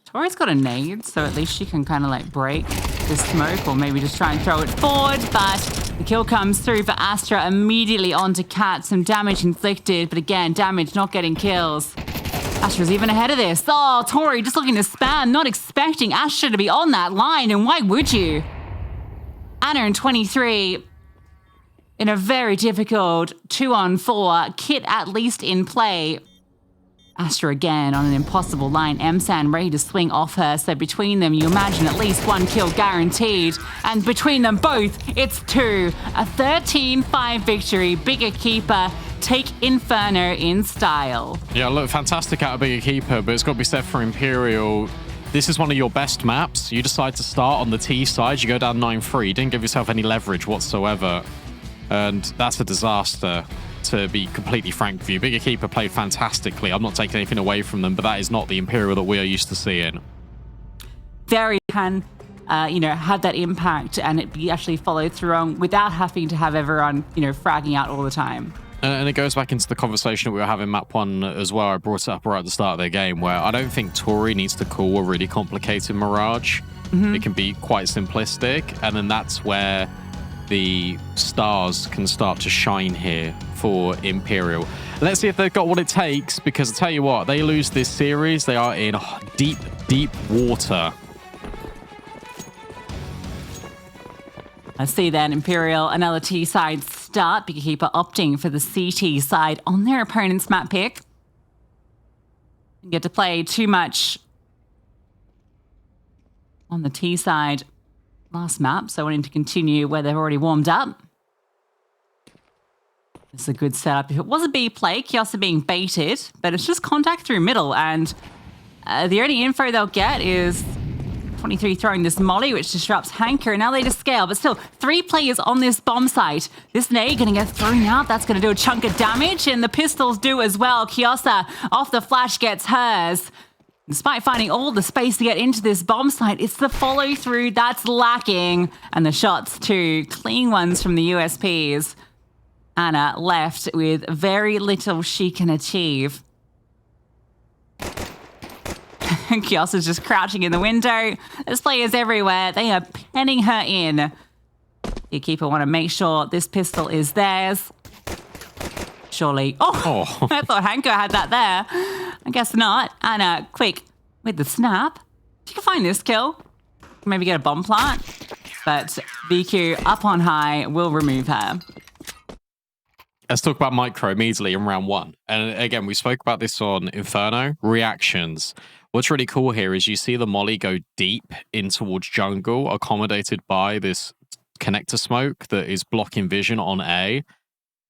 Tori's got a nade, so at least she can kind of like break the smoke or maybe just try and throw it forward. But the kill comes through for Astra immediately onto Cat. Some damage inflicted, but again, damage not getting kills. Astra's even ahead of this. Oh, Tori just looking to spam, not expecting Astra to be on that line. And why would you? Anna in 23 in a very difficult 2-on-4. Kit at least in play. Astra again on an impossible line. M-San ready to swing off her. So between them, you imagine at least one kill guaranteed. And between them both, it's 2. A 13-5 victory. Big EQUIPA take Inferno in style. Yeah, look, fantastic out of Big EQUIPA, but it's got to be said for Imperial. This is one of your best maps. You decide to start on the T side. You go down 9-3. You didn't give yourself any leverage whatsoever. And that's a disaster, to be completely frank with you. Big EQUIPA played fantastically. I'm not taking anything away from them, but that is not the Imperial that we are used to seeing. Very can, have that impact and it be actually followed through on without having to have everyone, fragging out all the time. And it goes back into the conversation that we were having map 1 as well. I brought it up right at the start of their game, where I don't think Tori needs to call a really complicated Mirage. It can be quite simplistic, and then that's where the stars can start to shine here for Imperial. Let's see if they've got what it takes, because I tell you what, they lose this series, they are in deep, deep water. Let's see then, Imperial, another T side start. Big EQUIPA opting for the CT side on their opponent's map pick. Didn't get to play too much on the T side last map, so wanting to continue where they've already warmed up. This is a good setup. If it was a B play, Kiosa being baited, but it's just contact through middle, and the only info they'll get is 23 throwing this molly, which disrupts Hanker, and now they just scale, but still 3 players on this bomb site. This nade gonna get thrown out. That's gonna do a chunk of damage, and the pistols do as well. Kiosa off the flash gets hers. Despite finding all the space to get into this bomb site, it's the follow through that's lacking, and the shots too, clean ones from the USPs. Anna left with very little she can achieve. Kiosa's just crouching in the window. There's players everywhere. They are penning her in. The keeper want to make sure this pistol is theirs. Surely. Oh. I thought Hanko had that there. I guess not. Anna, quick, with the snap. She can find this kill. Maybe get a bomb plant. But BQ up on high will remove her. Let's talk about Micro immediately in round 1. And again, we spoke about this on Inferno. Reactions. What's really cool here is you see the molly go deep in towards jungle, accommodated by this connector smoke that is blocking vision on A.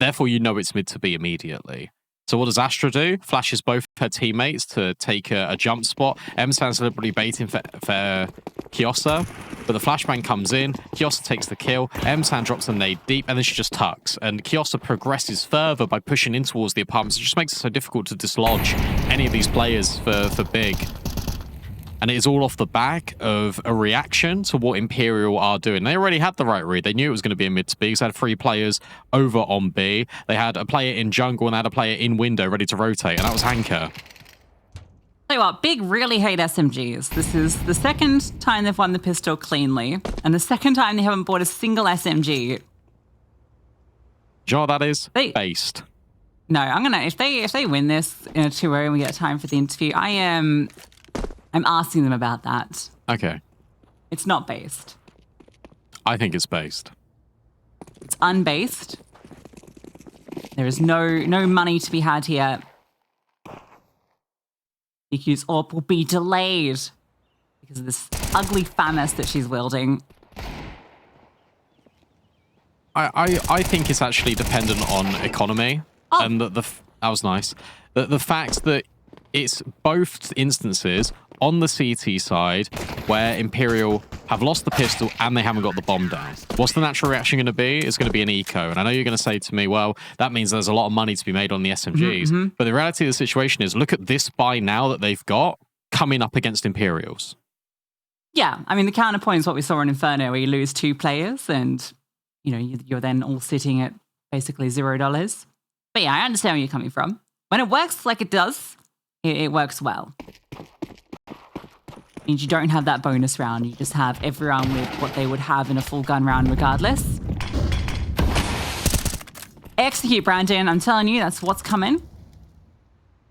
Therefore, you know it's mid to B immediately. So what does Astra do? Flashes both her teammates to take a jump spot. M-San's deliberately baiting for Kiosa, but the flashbang comes in. Kiosa takes the kill. M-San drops the nade deep, and then she just tucks. And Kiosa progresses further by pushing in towards the apartments. It just makes it so difficult to dislodge any of these players for Big. And it is all off the back of a reaction to what Imperial are doing. They already had the right read. They knew it was going to be a mid to B because they had 3 players over on B. They had a player in jungle and they had a player in window ready to rotate, and that was Hanker. Tell you what, Big really hate SMGs. This is the second time they've won the pistol cleanly, and the second time they haven't bought a single SMG. Do you know what that is? Based. No, I'm gonna if they win this in a 2-0 and we get time for the interview, I'm asking them about that. Okay. It's not based. I think it's based. It's unbased. There is no money to be had here. EQ's AWP will be delayed because of this ugly FAMAS that she's wielding. I think it's actually dependent on economy. Oh. And that was nice. The fact that it's both instances on the CT side where Imperial have lost the pistol and they haven't got the bomb down. What's the natural reaction going to be? It's going to be an eco. And I know you're going to say to me, well, that means there's a lot of money to be made on the SMGs. But the reality of the situation is, look at this buy now that they've got coming up against Imperials. Yeah, I mean, the counterpoint is what we saw in Inferno, where you lose 2 players and, you know, you're then all sitting at basically $0. But yeah, I understand where you're coming from. When it works like it does, it works well. It means you don't have that bonus round. You just have everyone with what they would have in a full gun round regardless. Execute, Brandon. I'm telling you, that's what's coming.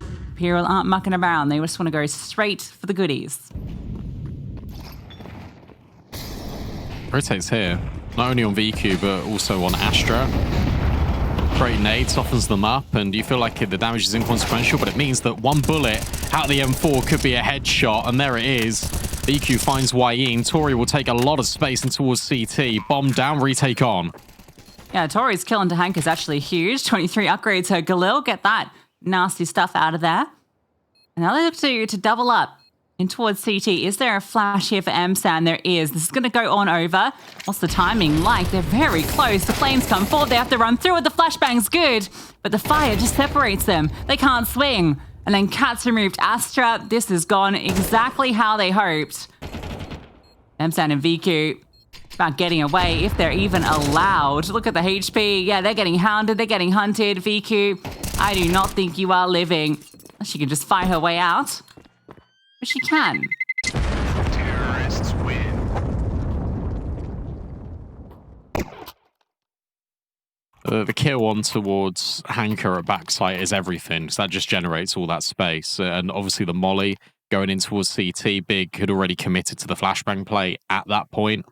Imperial aren't mucking around. They just want to go straight for the goodies. Rotates here. Not only on VQ, but also on Astra. Great nade softens them up, and you feel like the damage is inconsequential, but it means that one bullet out of the M4 could be a headshot, and there it is. EQ finds Wayne. Tori will take a lot of space and towards CT. Bomb down, retake on. Yeah, Tori's kill into Hank is actually huge. 23 upgrades her Galil. Get that nasty stuff out of there. And now they look to double up in towards CT. Is there a flash here for MSAN? There is. This is going to go on over. What's the timing like? They're very close. The flames come forward. They have to run through it. The flashbang's good, but the fire just separates them. They can't swing. And then Cat's removed. Astra, this has gone exactly how they hoped. MSAN and VQ about getting away if they're even allowed. Look at the HP. Yeah, they're getting hounded. They're getting hunted. VQ, I do not think you are living. She can just fight her way out. But she can. Terrorists win. The kill on towards Hanker at backside is everything, because that just generates all that space. And obviously the molly going in towards CT, Big had already committed to the flashbang play at that point.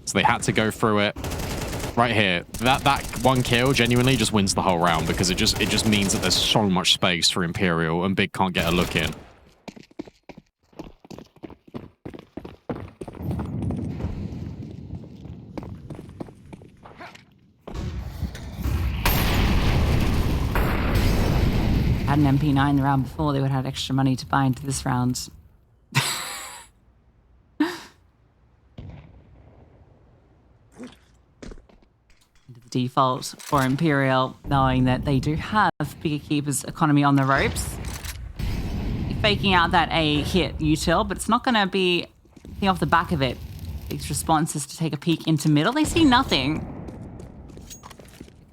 So they had to go through it. Right here, that one kill genuinely just wins the whole round, because it just means that there's so much space for Imperial and Big can't get a look in. Had an MP9 the round before, they would have had extra money to buy into this round. Into the default for Imperial, knowing that they do have bigger keepers economy on the ropes. Faking out that A hit util, but it's not going to be anything off the back of it. Big's response is to take a peek into middle. They see nothing.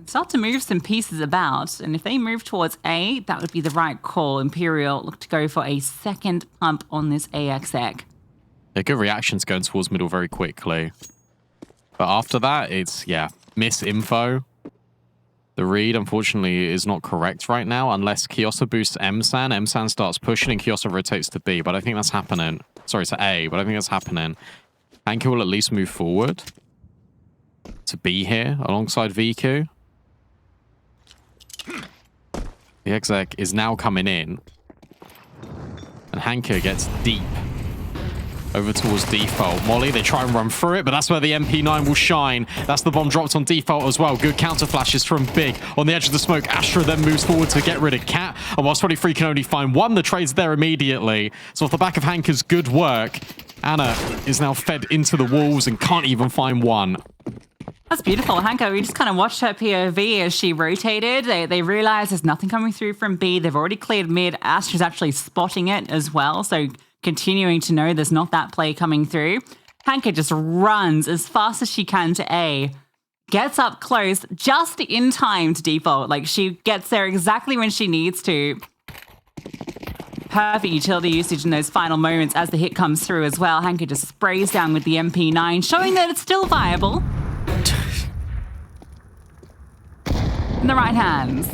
Start to move some pieces about, and if they move towards A, that would be the right call. Imperial look to go for a second pump on this AXX. Yeah, good reactions going towards middle very quickly. But after that, it's, yeah, misinfo. The read, unfortunately, is not correct right now, unless Kiosa boosts MSAN. MSAN starts pushing, and Kiosa rotates to B, but I think that's happening. Sorry, to A, but I think that's happening. Hanky will at least move forward to B here, alongside VQ. The exec is now coming in. And Hanker gets deep over towards default. Molly, they try and run through it, but that's where the MP9 will shine. That's the bomb dropped on default as well. Good counter flashes from Big on the edge of the smoke. Astra then moves forward to get rid of Cat. And whilst 23 can only find one, the trade's there immediately. So off the back of Hanker's good work, Anna is now fed into the walls and can't even find one. That's beautiful, Hanko. We just kind of watched her POV as she rotated. They realized there's nothing coming through from B. They've already cleared mid. Astra's actually spotting it as well, so continuing to know there's not that play coming through. Hanko just runs as fast as she can to A. Gets up close just in time to default. Like, she gets there exactly when she needs to. Perfect utility usage in those final moments as the hit comes through as well. Hanko just sprays down with the MP9, showing that it's still viable. In the right hands.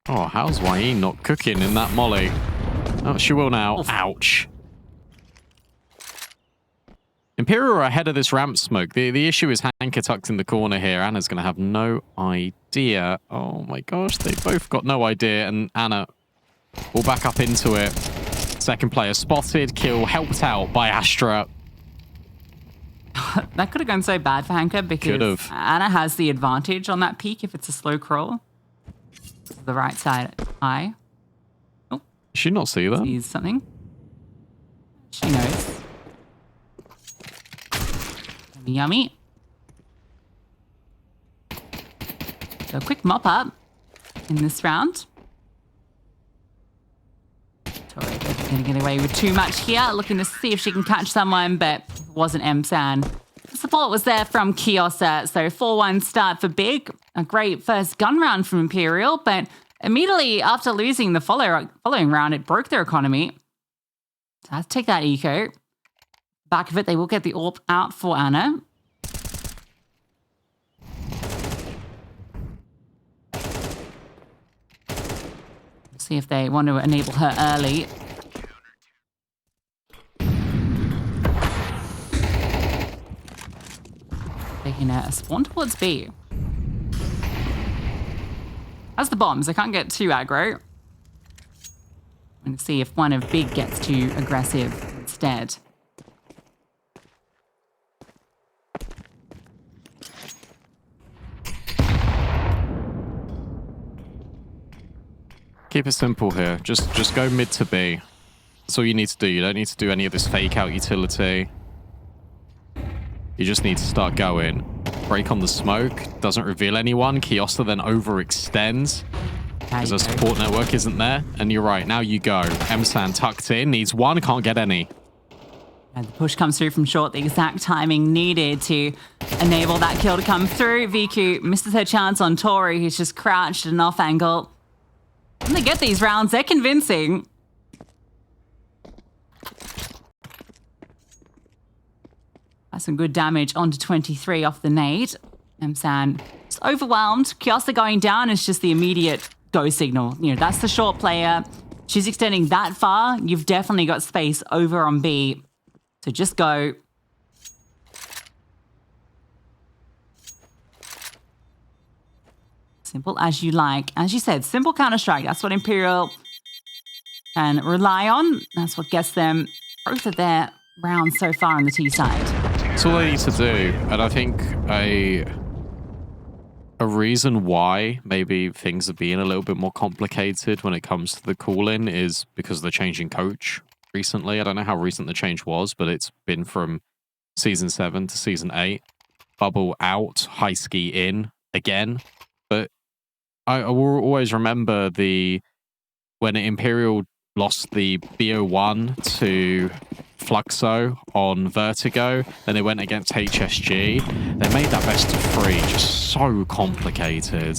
Oh, how's Wayne not cooking in that molly? Oh, she will now. Ouch. Imperial are ahead of this ramp smoke. The issue is Hanka tucked in the corner here. Anna's going to have no idea. Oh my gosh, they both got no idea. And Anna will back up into it. Second player spotted, kill, helped out by Astra. That could have gone so bad for Hanka because Anna has the advantage on that peak if it's a slow crawl. The right side eye. Oh, Did she not see that? sees something. She knows. Yummy. So a quick mop up in this round. Tori going to get away with too much here, looking to see if she can catch someone, but it wasn't MSAN. The support was there from Kiosa, so 4-1 start for Big. A great first gun round from Imperial, but immediately after losing the following round, it broke their economy. So let's take that eco. Back of it, they will get the AWP out for Anna. See if they want to enable her early. Taking a spawn towards B. As the bombs, they can't get too aggro. I'm going to see if one of Big gets too aggressive instead. Keep it simple here. Just go mid to B. That's all you need to do. You don't need to do any of this fake out utility. You just need to start going. Break on the smoke. Doesn't reveal anyone. Kiosta then overextends. Because the support network isn't there. And you're right. Now you go. MSAN tucked in. Needs one. Can't get any. And the push comes through from short. The exact timing needed to enable that kill to come through. VQ misses her chance on Tori, who's just crouched at an off angle. When they get these rounds, they're convincing. That's some good damage onto 23 off the nade. MSAN is overwhelmed. Kiosta going down is just the immediate go signal. You know, that's the short player. She's extending that far. You've definitely got space over on B. So just go. Simple as you like. As you said, simple Counter-Strike. That's what Imperial can rely on. That's what gets them both of their rounds so far on the T side. That's all they need to do. And I think a reason why maybe things are being a little bit more complicated when it comes to the call-in is because they're changing coach recently. I don't know how recent the change was, but it's been from Season 7 to Season 8. Bubble out, high ski in again. But I will always remember when Imperial lost the BO1 to Fluxo on Vertigo, then they went against HSG. They made that best of 3 just so complicated.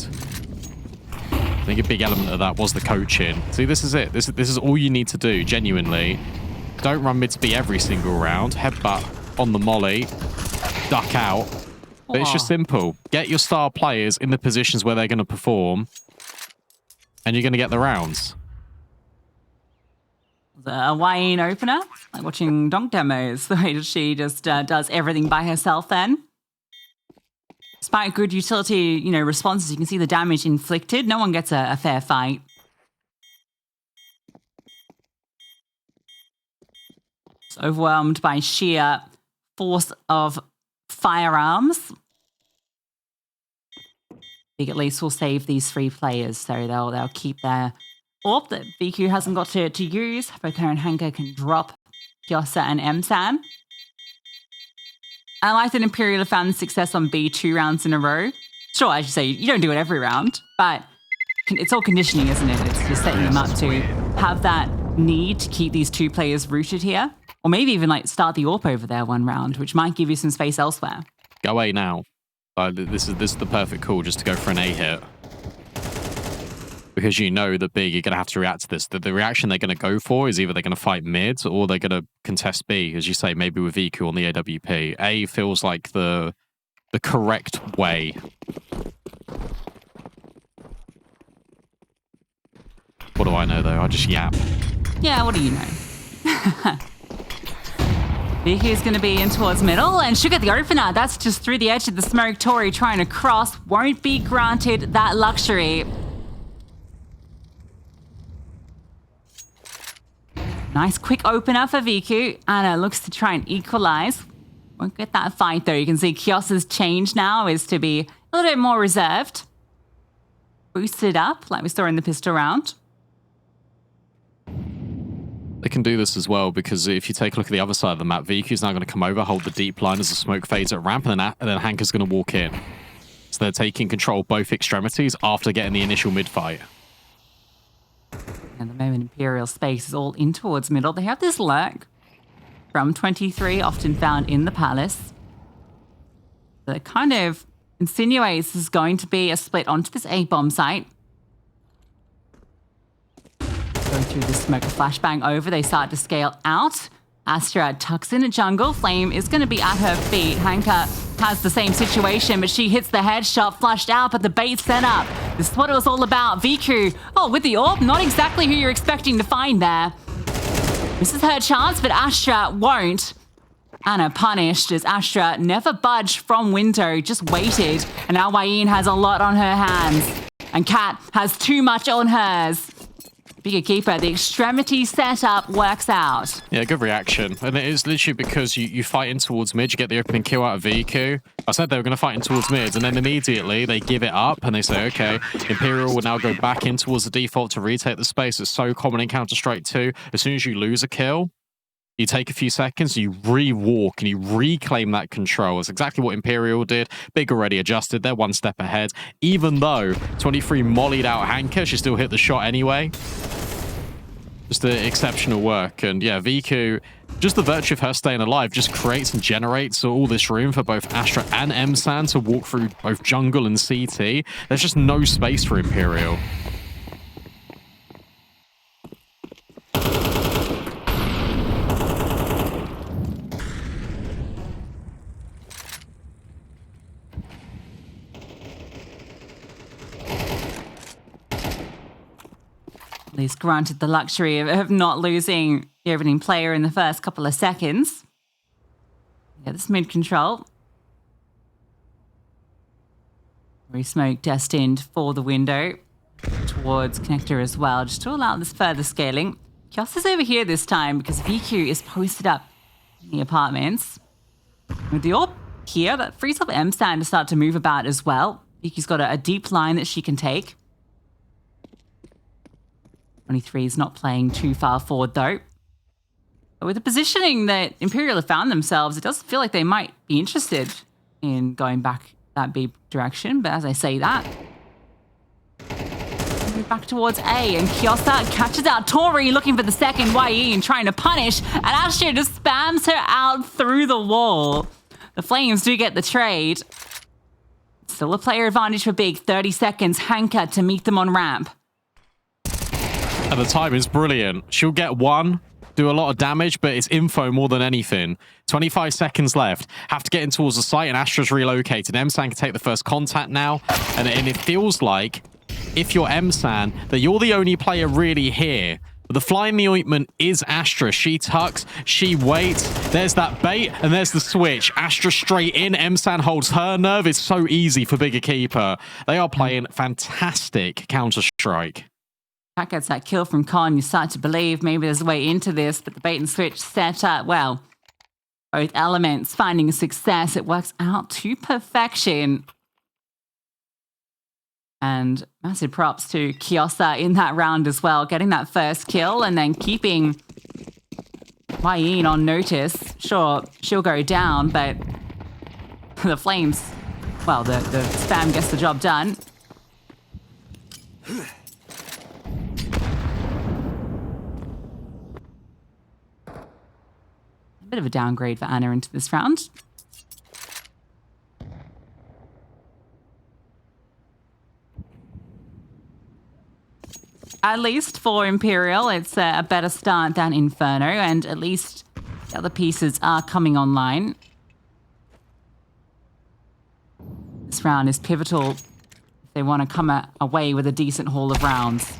I think a big element of that was the coaching. See, this is it. This is all you need to do, genuinely. Don't run mid to B every single round. Headbutt on the molly. Duck out. But it's just simple. Get your star players in the positions where they're going to perform, and you're going to get the rounds. A Wayne opener, like watching donk demos, the way she just does everything by herself then. Despite good utility, responses, you can see the damage inflicted. No one gets a fair fight. It's overwhelmed by sheer force of firearms. Big at least will save these 3 players, so they'll keep their AWP that VQ hasn't got to use. Both her and Hanka can drop Kiosa and MSAN. I like that Imperial have found success on B 2 rounds in a row. Sure, as you say, you don't do it every round, but it's all conditioning, isn't it? It's just setting them up to have that need to keep these 2 players rooted here. Or maybe even start the AWP over there one round, which might give you some space elsewhere. Go A now. This is the perfect call just to go for an A hit. Because you know that Big, you're going to have to react to this. The reaction they're going to go for is either they're going to fight mid or they're going to contest B, as you say, maybe with VQ on the AWP. A feels like the correct way. What do I know, though? I just yap. Yeah, what do you know? VQ's going to be in towards middle, and she'll get the opener. That's just through the edge of the smoke. Tori trying to cross. Won't be granted that luxury. Nice quick opener for VQ. Anna looks to try and equalize. Won't get that fight, though. You can see Kiossa's change now is to be a little bit more reserved. Boosted up, like we saw in the pistol round. They can do this as well, because if you take a look at the other side of the map, VQ's now going to come over, hold the deep line as the smoke fades at ramp, and then Hanka's going to walk in. So they're taking control of both extremities after getting the initial mid-fight. And the moment Imperial space is all in towards middle. They have this lurk from 23, often found in the palace. That kind of insinuates there's going to be a split onto this A-bomb site. Go through the smoke, a flashbang over. They start to scale out. Astra tucks in a jungle. Flame is going to be at her feet. Hanka has the same situation, but she hits the headshot, flushed out, but the bait set up. This is what it was all about. Viku, oh, with the orb, not exactly who you're expecting to find there. This is her chance, but Astra won't. Anna punished as Astra never budged from window, just waited. And now Wayne has a lot on her hands. And Kat has too much on hers. EQUIPA, the extremity setup works out. Yeah, good reaction. And it is literally because you fight in towards mid, you get the opening kill out of VQ. I said they were going to fight in towards mid, and then immediately they give it up and they say, okay, Imperial will now go back in towards the default to retake the space. It's so common in Counter-Strike 2. As soon as you lose a kill, you take a few seconds, you re-walk, and you reclaim that control. That's exactly what Imperial did. Big already adjusted. They're one step ahead. Even though 23 mollied out Hanka, she still hit the shot anyway. Just the exceptional work. And yeah, VQ, just the virtue of her staying alive, just creates and generates all this room for both Astra and MSAN to walk through both jungle and CT. There's just no space for Imperial. At least granted the luxury of not losing the opening player in the first couple of seconds. Yeah, this mid control. Re-smoke destined for the window towards connector as well, just to allow this further scaling. Kios is over here this time because VQ is posted up in the apartments. With the orb here, that frees up MSAN to start to move about as well. VQ's got a deep line that she can take. 23 is not playing too far forward, though. But with the positioning that Imperial have found themselves, it does feel like they might be interested in going back that B direction. But as I say that, move back towards A, and Kiosa catches out Tori looking for the second YE and trying to punish, and Astra just spams her out through the wall. The Flames do get the trade. Still a player advantage for Big. 30 seconds, Hanka to meet them on ramp. And the time is brilliant. She'll get one, do a lot of damage, but it's info more than anything. 25 seconds left. Have to get in towards the site, and Astra's relocated. MSAN can take the first contact now, and it feels like, if you're MSAN, that you're the only player really here. But the fly in the ointment is Astra. She tucks, she waits. There's that bait, and there's the switch. Astra straight in. MSAN holds her nerve. It's so easy for EQUIPA. They are playing fantastic Counter-Strike. That gets that kill from Con. You start to believe maybe there's a way into this, but the bait and switch set up, well, both elements finding success. It works out to perfection. And massive props to Kiosa in that round as well, getting that first kill and then keeping Wayne on notice. Sure, she'll go down, but the Flames, well, the spam gets the job done. A bit of a downgrade for Anna into this round. At least for Imperial, it's a better start than Inferno, and at least the other pieces are coming online. This round is pivotal if they want to come away with a decent haul of rounds.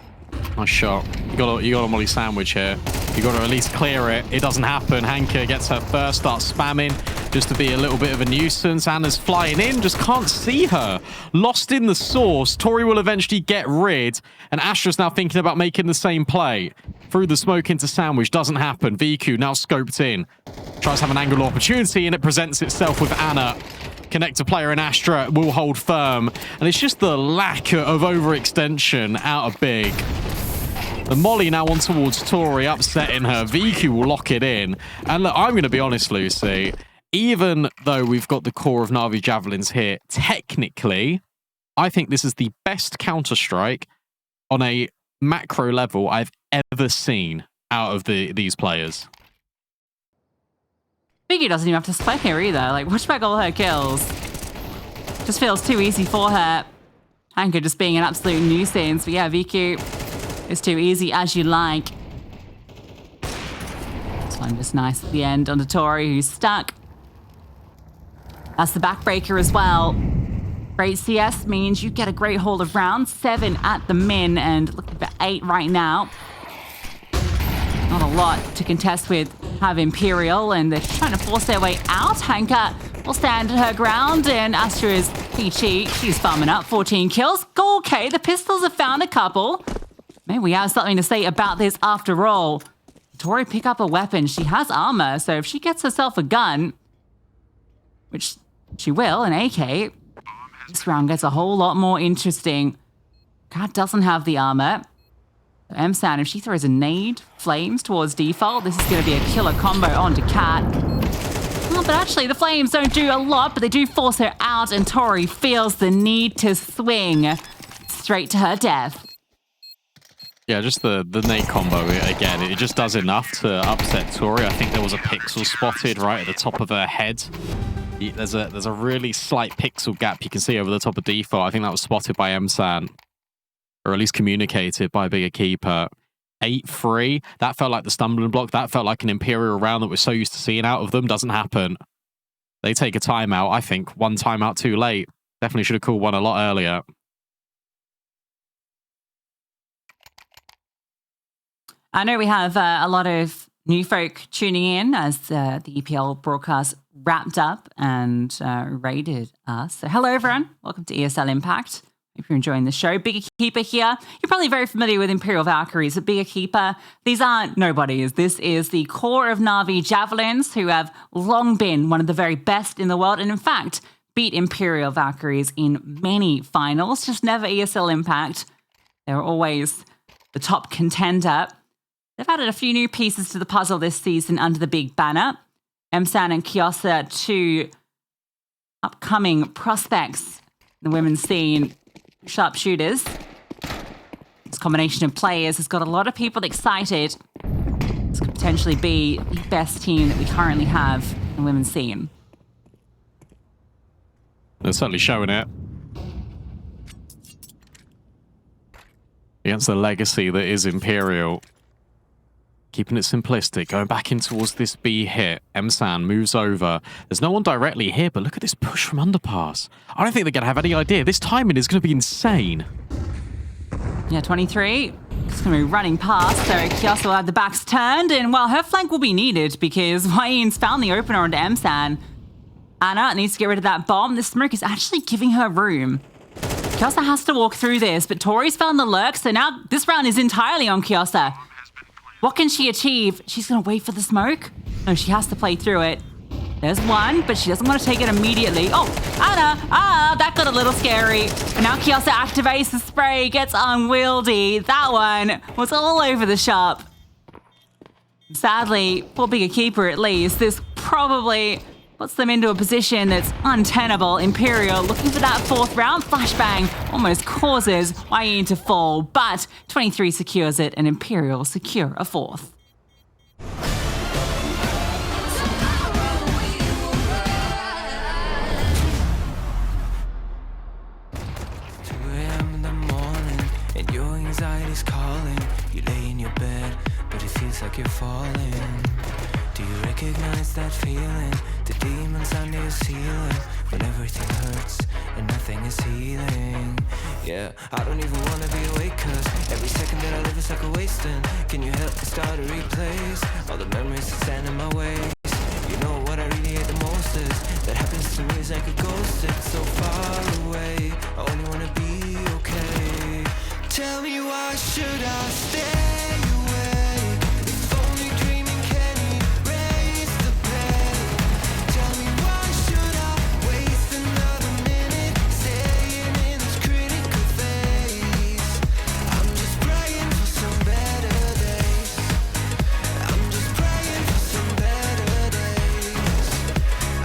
Nice shot. You got a Molly sandwich here. You got to at least clear it. It doesn't happen. Hanka gets her first, starts spamming just to be a little bit of a nuisance. Anna's flying in, just can't see her. Lost in the source. Tori will eventually get rid, and Astra's now thinking about making the same play. Through the smoke into Sandwich, doesn't happen. VQ now scoped in. Tries to have an angle opportunity, and it presents itself with Anna. Connector player and Astra will hold firm. And it's just the lack of overextension out of Big. The Molly now on towards Tori, upsetting her. VQ will lock it in. And look, I'm going to be honest, Lucy. Even though we've got the core of Na'Vi Javelins here, technically, I think this is the best Counter-Strike on a macro level I've ever seen out of these players. Biggie doesn't even have to spec here either. Like, watch back all her kills. Just feels too easy for her. Hanka just being an absolute nuisance. But yeah, VQ... it's too easy as you like. This one just nice at the end onto Tori, who's stuck. That's the backbreaker as well. Great CS means you get a great hold of round 7 at the min, and looking for 8 right now. Not a lot to contest with. Have Imperial, and they're trying to force their way out. Hanka will stand her ground, and Astra is peachy. She's farming up 14 kills. Okay, the pistols have found a couple. Maybe we have something to say about this after all. Tori pick up a weapon. She has armor, so if she gets herself a gun, which she will, an AK, this round gets a whole lot more interesting. Cat doesn't have the armor. M-San, if she throws a nade, flames towards default, this is going to be a killer combo onto Cat. Oh, but actually, the flames don't do a lot, but they do force her out, and Tori feels the need to swing straight to her death. Yeah, just the nade combo, again, it just does enough to upset Tori. I think there was a pixel spotted right at the top of her head. There's a really slight pixel gap you can see over the top of default. I think that was spotted by M-San, or at least communicated by Big EQUIPA. 8-3, that felt like the stumbling block. That felt like an Imperial round that we're so used to seeing out of them. Doesn't happen. They take a timeout. I think one timeout too late. Definitely should have called one a lot earlier. I know we have a lot of new folk tuning in as the EPL broadcast wrapped up and raided us. So hello, everyone. Welcome to ESL Impact. Hope you're enjoying the show. Big EQUIPA here. You're probably very familiar with Imperial Valkyries, but Big EQUIPA, these aren't nobodies. This is the core of Na'Vi Javelins, who have long been one of the very best in the world, and in fact, beat Imperial Valkyries in many finals, just never ESL Impact. They were always the top contender. They've added a few new pieces to the puzzle this season under the big banner. M-San and Kiosa, two upcoming prospects in the women's scene, sharpshooters. This combination of players has got a lot of people excited. This could potentially be the best team that we currently have in the women's scene. They're certainly showing it. Against the legacy that is Imperial. Keeping it simplistic, going back in towards this B hit. M-San moves over. There's no one directly here, but look at this push from underpass. I don't think they're going to have any idea. This timing is going to be insane. Yeah, 23. It's going to be running past, so Kiosa will have the backs turned, and well, her flank will be needed because Wayne's found the opener onto M-San. Anna needs to get rid of that bomb. The smoke is actually giving her room. Kiosa has to walk through this, but Tori's found the lurk, so now this round is entirely on Kiosa. What can she achieve? She's going to wait for the smoke? No, she has to play through it. There's one, but she doesn't want to take it immediately. Oh, Anna! That got a little scary. And now Kiosa activates the spray, gets unwieldy. That one was all over the shop. Sadly, for Big EQUIPA at least, this probably puts them into a position that's untenable. Imperial looking for that fourth round. Flashbang almost causes Wayne to fall, but 23 secures it, and Imperial secure a fourth. 2 a.m. in the morning, and your anxiety's calling. You lay in your bed, but it feels like you're falling. Do you recognize that feeling? The demons under your ceiling, when everything hurts and nothing is healing. Yeah, I don't even wanna be awake, cause every second that I live is like a waste. And can you help me start a replace all the memories that stand in my way? You know what I really hate the most is that happens to me is like a ghost. It's so far away, I only wanna be okay. Tell me why should I stay away? If only dreaming can erase the pain. Tell me why should I waste another minute staying in this critical phase? I'm just praying for some better days. I'm just praying for some better days.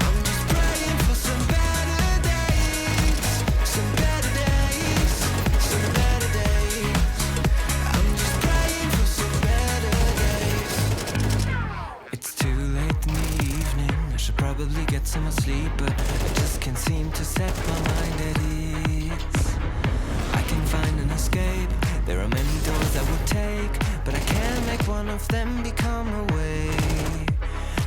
I'm just praying for some better days. Some better days. Some better days. I'm just praying for some better days. It's too late in the evening. I should probably get some sleep, but I just can't seem to set my mind at ease. I can find an escape. There are many doors I would take, but I can't make one of them become a way.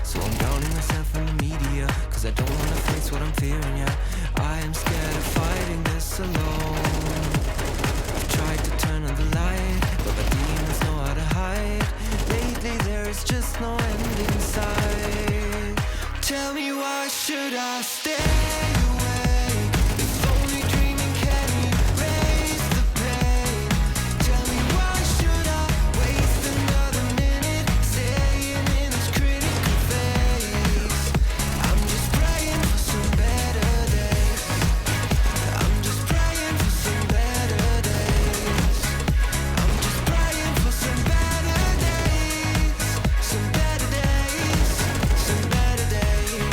So I'm drowning myself in the media, cause I don't wanna face what I'm fearing, yeah. I am scared of fighting this alone. I've tried to turn on the light, but my demons know how to hide. Lately there is just no end in sight. Tell me why should I stay away? If only dreaming can erase the pain. Tell me why should I waste another minute staying in this critical phase? I'm just praying for some better days. I'm just praying for some better days. I'm just praying for some better days. Some better days. Some better days.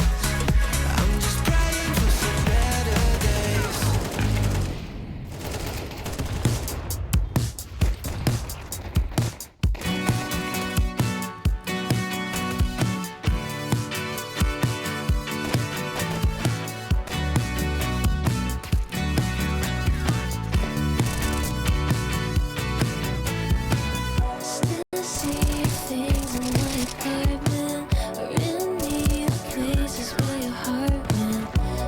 I'm just praying for some better days. Still see things in my apartment, or in the places where your heart went.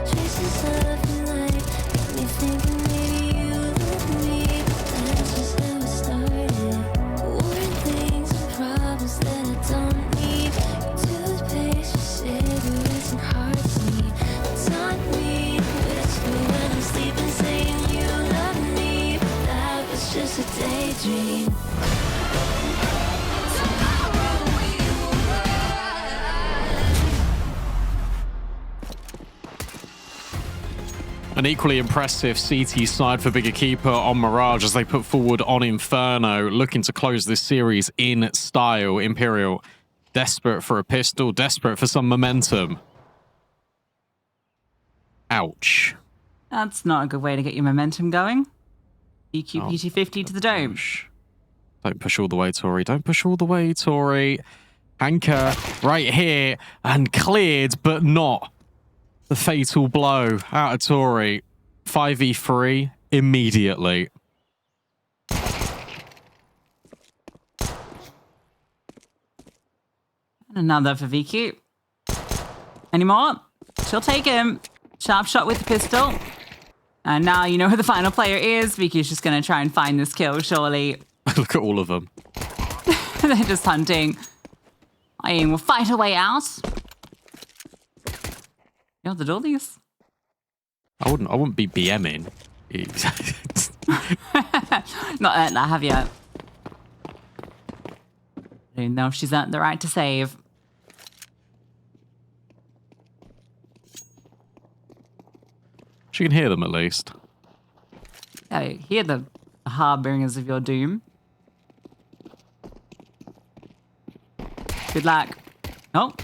Traces of your life got me thinking maybe you love me, but that's just how it started. Warring things and problems that I don't need. Your toothpaste, your cigarettes, and hearts need. Taught me to whisper when I'm sleeping, saying you love me, but that was just a daydream. An equally impressive CT side for big EQUIPA on Mirage as they put forward on Inferno, looking to close this series in style. Imperial desperate for a pistol, desperate for some momentum. Ouch. That's not a good way to get your momentum going. EQ PT50 to the dome. Don't push all the way, Tori. Don't push all the way, Tori. Anchor right here and cleared, but not the fatal blow out of Tori. 5v3 immediately. Another for VQ. Any more? She'll take him. Sharp shot with the pistol. And now you know who the final player is. VQ's just going to try and find this kill, surely. Look at all of them. They're just hunting. Ian will fight her way out. You know the dollies. I wouldn't be BMing. Not earned that, have you? I don't know if she's earned the right to save. She can hear them at least. Yeah, you hear the harbingers of your doom. Good luck. Oh.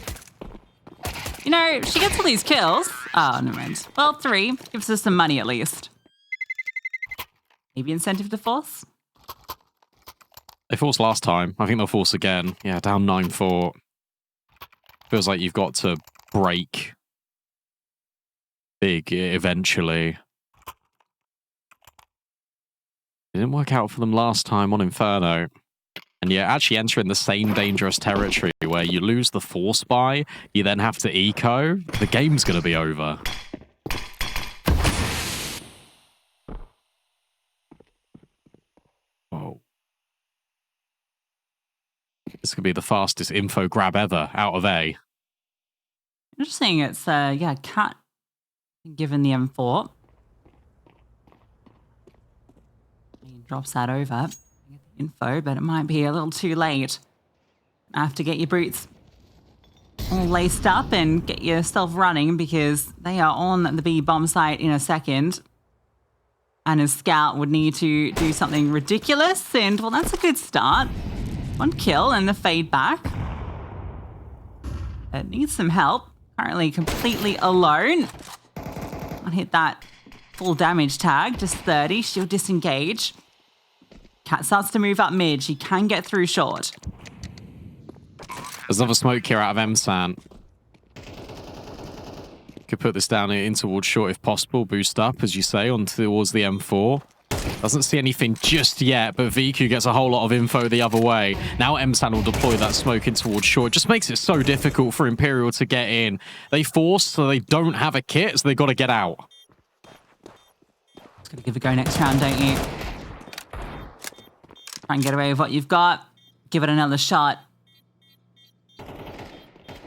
You know, she gets all these kills. Oh, never mind. Well, 3. Gives us some money at least. Maybe incentive to force? They forced last time. I think they'll force again. Yeah, down 9-4. Feels like you've got to break big eventually. It didn't work out for them last time on Inferno. And you're actually entering the same dangerous territory where you lose the force buy, you then have to eco. The game's going to be over. This could be the fastest info grab ever out of A. Interesting. It's, Cat given the M4. He drops that over. Get the info, but it might be a little too late. I have to get your boots all laced up and get yourself running because they are on the B bomb site in a second. And his scout would need to do something ridiculous. And, well, that's a good start. 1 kill and the fade back. It needs some help. Currently completely alone. I'll hit that full damage tag. Just 30. She'll disengage. Cat starts to move up mid. She can get through short. There's another smoke here out of MSAN. Could put this down in towards short if possible. Boost up, as you say, on towards the M4. Doesn't see anything just yet, but VQ gets a whole lot of info the other way. Now MSAN will deploy that smoke in towards short. It just makes it so difficult for Imperial to get in. They force, so they don't have a kit, so they've got to get out. Just gotta give it a go next round, don't you? Try and get away with what you've got. Give it another shot.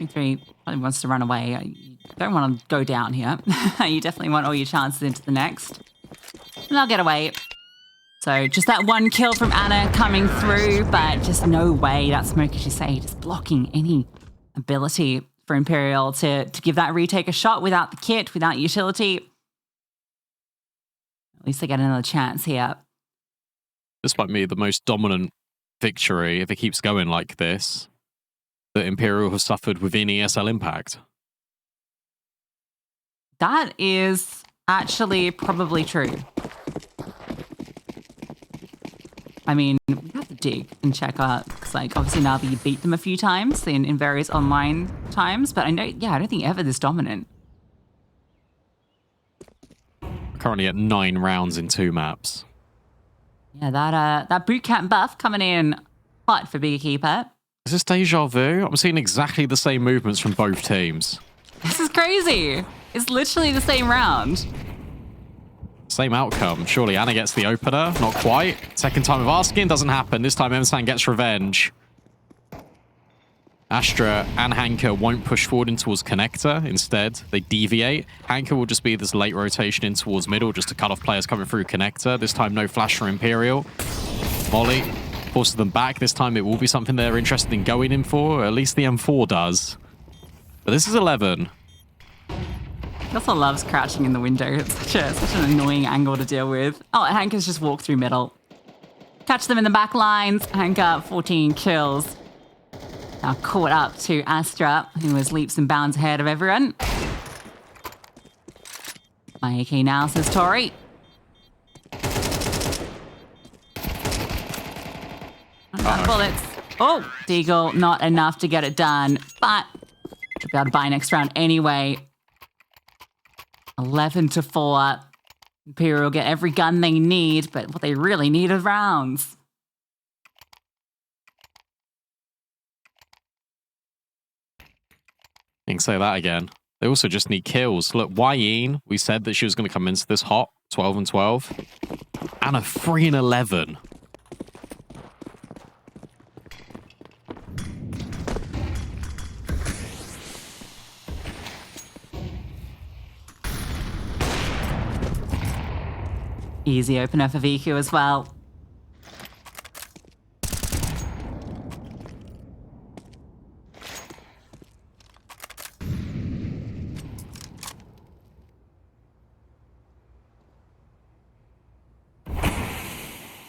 3 probably wants to run away. You don't want to go down here. You definitely want all your chances into the next. And they'll get away. So just that 1 kill from Anna coming through, but just no way. That smoke, as you say, just blocking any ability for Imperial to give that retake a shot without the kit, without utility. At least they get another chance here. This might be the most dominant victory, if it keeps going like this, that Imperial has suffered within ESL Impact. That is actually probably true. I mean, we have to dig and check out, because, like, obviously now that you beat them a few times in various online times, but I don't think ever this dominant. Currently at 9 rounds in 2 maps. Yeah, that boot camp buff coming in hot for Big EQUIPA. Is this deja vu? I'm seeing exactly the same movements from both teams. This is crazy. It's literally the same round. Same outcome. Surely Anna gets the opener. Not quite. Second time of asking. Doesn't happen. This time MSAN gets revenge. Astra and Hanker won't push forward in towards connector. Instead, they deviate. Hanker will just be this late rotation in towards middle just to cut off players coming through connector. This time, no flash for Imperial. Molly forces them back. This time, it will be something they're interested in going in for. At least the M4 does. But this is 11. He also loves crouching in the window. It's such an annoying angle to deal with. Oh, Hanker's just walked through middle. Catch them in the back lines. Hanker, 14 kills. Now caught up to Astra, who was leaps and bounds ahead of everyone. My AK now, says Tori. Bullets. Oh, Deagle, not enough to get it done, but should be able to buy next round anyway. 11-4. Imperial get every gun they need, but what they really need are rounds. You can say that again. They also just need kills. Look, Yeen, we said that she was going to come into this hot, 12-12. And a 3-11. Easy opener for VQ as well.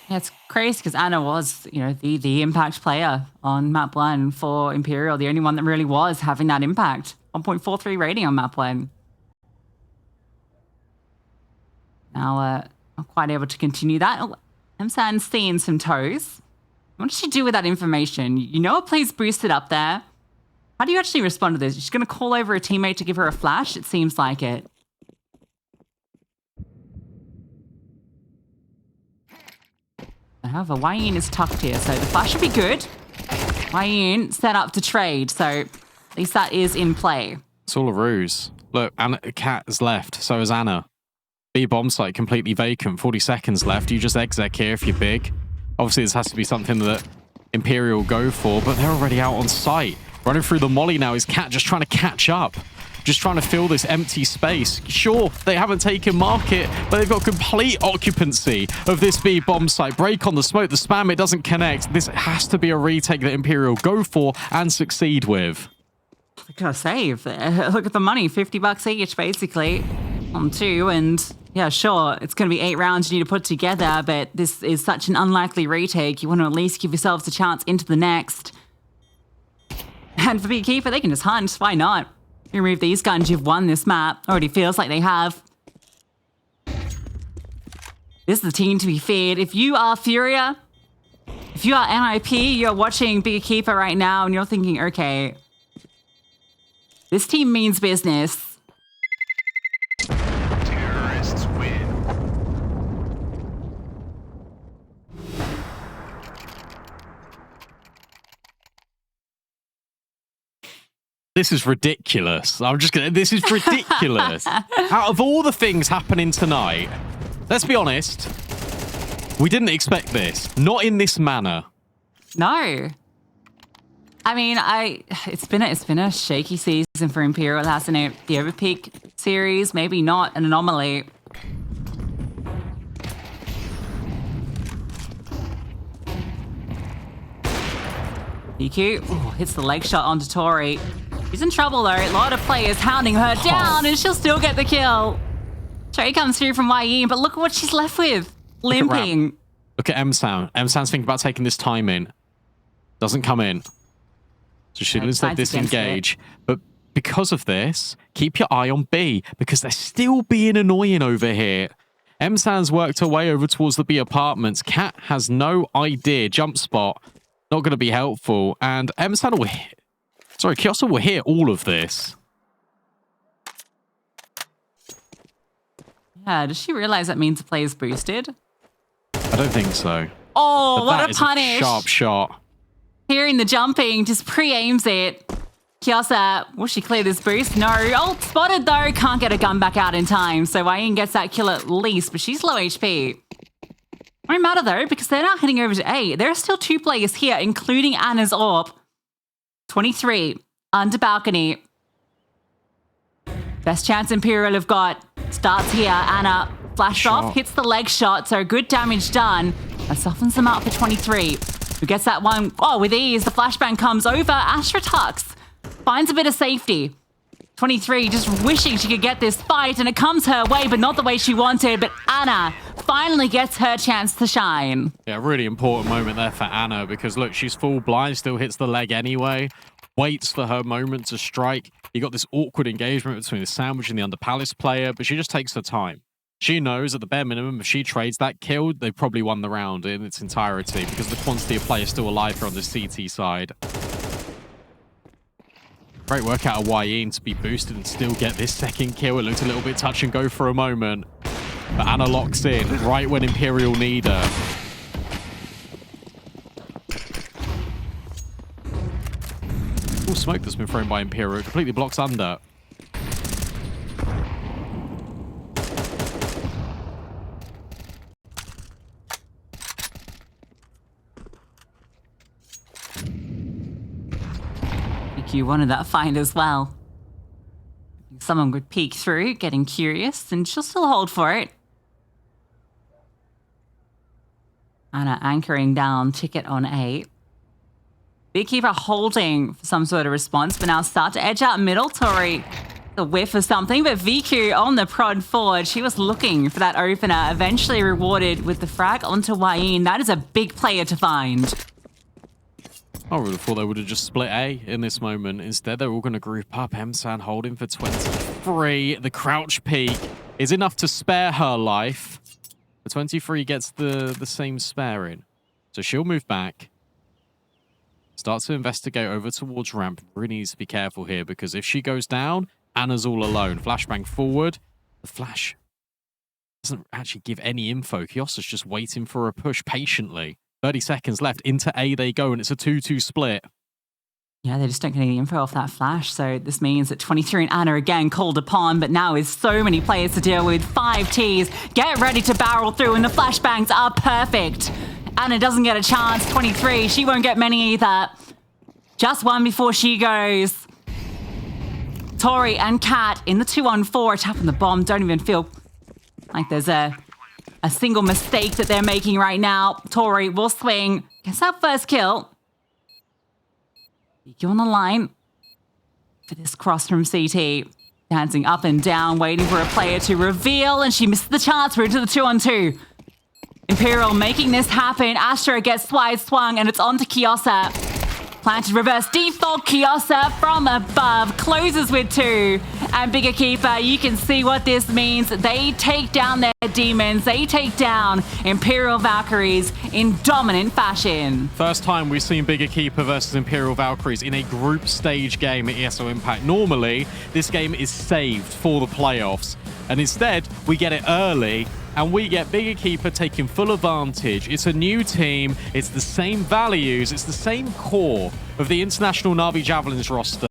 Yeah, it's crazy because Anna was, the impact player on map 1 for Imperial, the only one that really was having that impact. 1.43 rating on map 1. Now, not quite able to continue that. Oh, MSAN's seeing some toes. What does she do with that information? You know it plays boosted up there. How do you actually respond to this? She's going to call over a teammate to give her a flash? It seems like it. However, Yeen is tucked here, so the flash should be good. Yeen set up to trade, so at least that is in play. It's all a ruse. Look, Anna, Cat has left, so has Anna. B bomb site completely vacant, 40 seconds left. You just exec here if you're big. Obviously, this has to be something that Imperial go for, but they're already out on site. Running through the molly now is Cat, just trying to catch up. Just trying to fill this empty space. Sure, they haven't taken market, but they've got complete occupancy of this B bomb site. Break on the smoke, the spam, it doesn't connect. This has to be a retake that Imperial go for and succeed with. They gotta save. Look at the money, $50 each, basically, on 2. And yeah, sure, it's gonna be 8 rounds you need to put together, but this is such an unlikely retake. You want to at least give yourselves a chance into the next. And for Beekeeper, they can just hunt. Why not? You remove these guns, you've won this map. Already feels like they have. This is the team to be feared. If you are Furia, if you are NIP, you're watching Beekeeper right now and you're thinking, okay, this team means business. Terrorists win. This is ridiculous. This is ridiculous. Out of all the things happening tonight, let's be honest, we didn't expect this. Not in this manner. No. I mean, it's been a shaky season for Imperial, hasn't it? The Overpeak series, maybe not an anomaly. EQ hits the leg shot onto Tori. She's in trouble though. A lot of players hounding her down, and she'll still get the kill. Trey comes through from YE, but look at what she's left with. Limping. Look at M-Sound. M-Sound's thinking about taking this time in. Doesn't come in. So she'll instead disengage. But because of this, keep your eye on B, because they're still being annoying over here. M-Sound's worked her way over towards the B apartments. Cat has no idea. Jump spot. Not going to be helpful. And M-Sound will hit. Sorry, Kyosa will hear all of this. Yeah, does she realize that means the play is boosted? I don't think so. Oh, But what that a is punish. Sharp shot. Hearing the jumping, just pre-aims it. Kyosa, will she clear this boost? No. Oh, spotted though. Can't get a gun back out in time. So Wayne gets that kill at least, but she's low HP. Won't matter though, because they're now heading over to A. There are still 2 players here, including Anna's AWP. 23, under balcony. Best chance Imperial have got. Starts here. Anna flashed off, hits the leg shot, so good damage done. That softens them up for 23. Who gets that one? Oh, with ease. The flashbang comes over. Astra tucks. Finds a bit of safety. 23 just wishing she could get this fight, and it comes her way, but not the way she wanted. But Anna finally gets her chance to shine. Yeah, really important moment there for Anna, because look, she's full blind, still hits the leg anyway, waits for her moment to strike. You got this awkward engagement between the sandwich and the under palace player, but she just takes her time. She knows at the bare minimum, if she trades that kill, they've probably won the round in its entirety, because the quantity of players still alive here on the CT side. Great work out of YE to be boosted and still get this second kill. It looked a little bit touch and go for a moment. But Anna locks in right when Imperial need her. All smoke that's been thrown by Imperial. It completely blocks under. You wanted that find as well. Someone would peek through, getting curious, and she'll still hold for it. Anna anchoring down, ticket on 8. Beekeeper holding for some sort of response, but now start to edge out middle. Tori, the whiff of something, but VQ on the prod forward. She was looking for that opener, eventually rewarded with the frag onto YE. That is a big player to find. I would have thought they would have just split A in this moment. Instead, they're all going to group up. M-San holding for 23. The crouch peek is enough to spare her life. The 23 gets the same spare in. So she'll move back. Start to investigate over towards ramp. Really needs to be careful here, because if she goes down, Anna's all alone. Flashbang forward. The flash doesn't actually give any info. Kyosa's just waiting for a push patiently. 30 seconds left. Into A they go, and it's a 2-2 split. Yeah, they just don't get any info off that flash. So this means that 23 and Anna again called upon, but now with so many players to deal with. 5 Ts. Get ready to barrel through, and the flashbangs are perfect. Anna doesn't get a chance. 23. She won't get many either. Just one before she goes. Tori and Kat in the 2-on-4 tapping the bomb. Don't even feel like there's a single mistake that they're making right now. Tori will swing. Gets that first kill. EQ on the line for this cross from CT. Dancing up and down, waiting for a player to reveal, and she misses the chance. We're into the 2-on-2. Imperial making this happen. Astra gets wide swung, and it's on to Kiosa. Planted reverse default. Kiosa from above closes with 2. And Big EQUIPA, you can see what this means. They take down their demons. They take down Imperial Valkyries in dominant fashion. First time we've seen Big EQUIPA versus Imperial Valkyries in a group stage game at ESL Impact. Normally, this game is saved for the playoffs. And instead, we get it early. And we get Big EQUIPA taking full advantage. It's a new team. It's the same values. It's the same core of the International Na'Vi Javelins roster.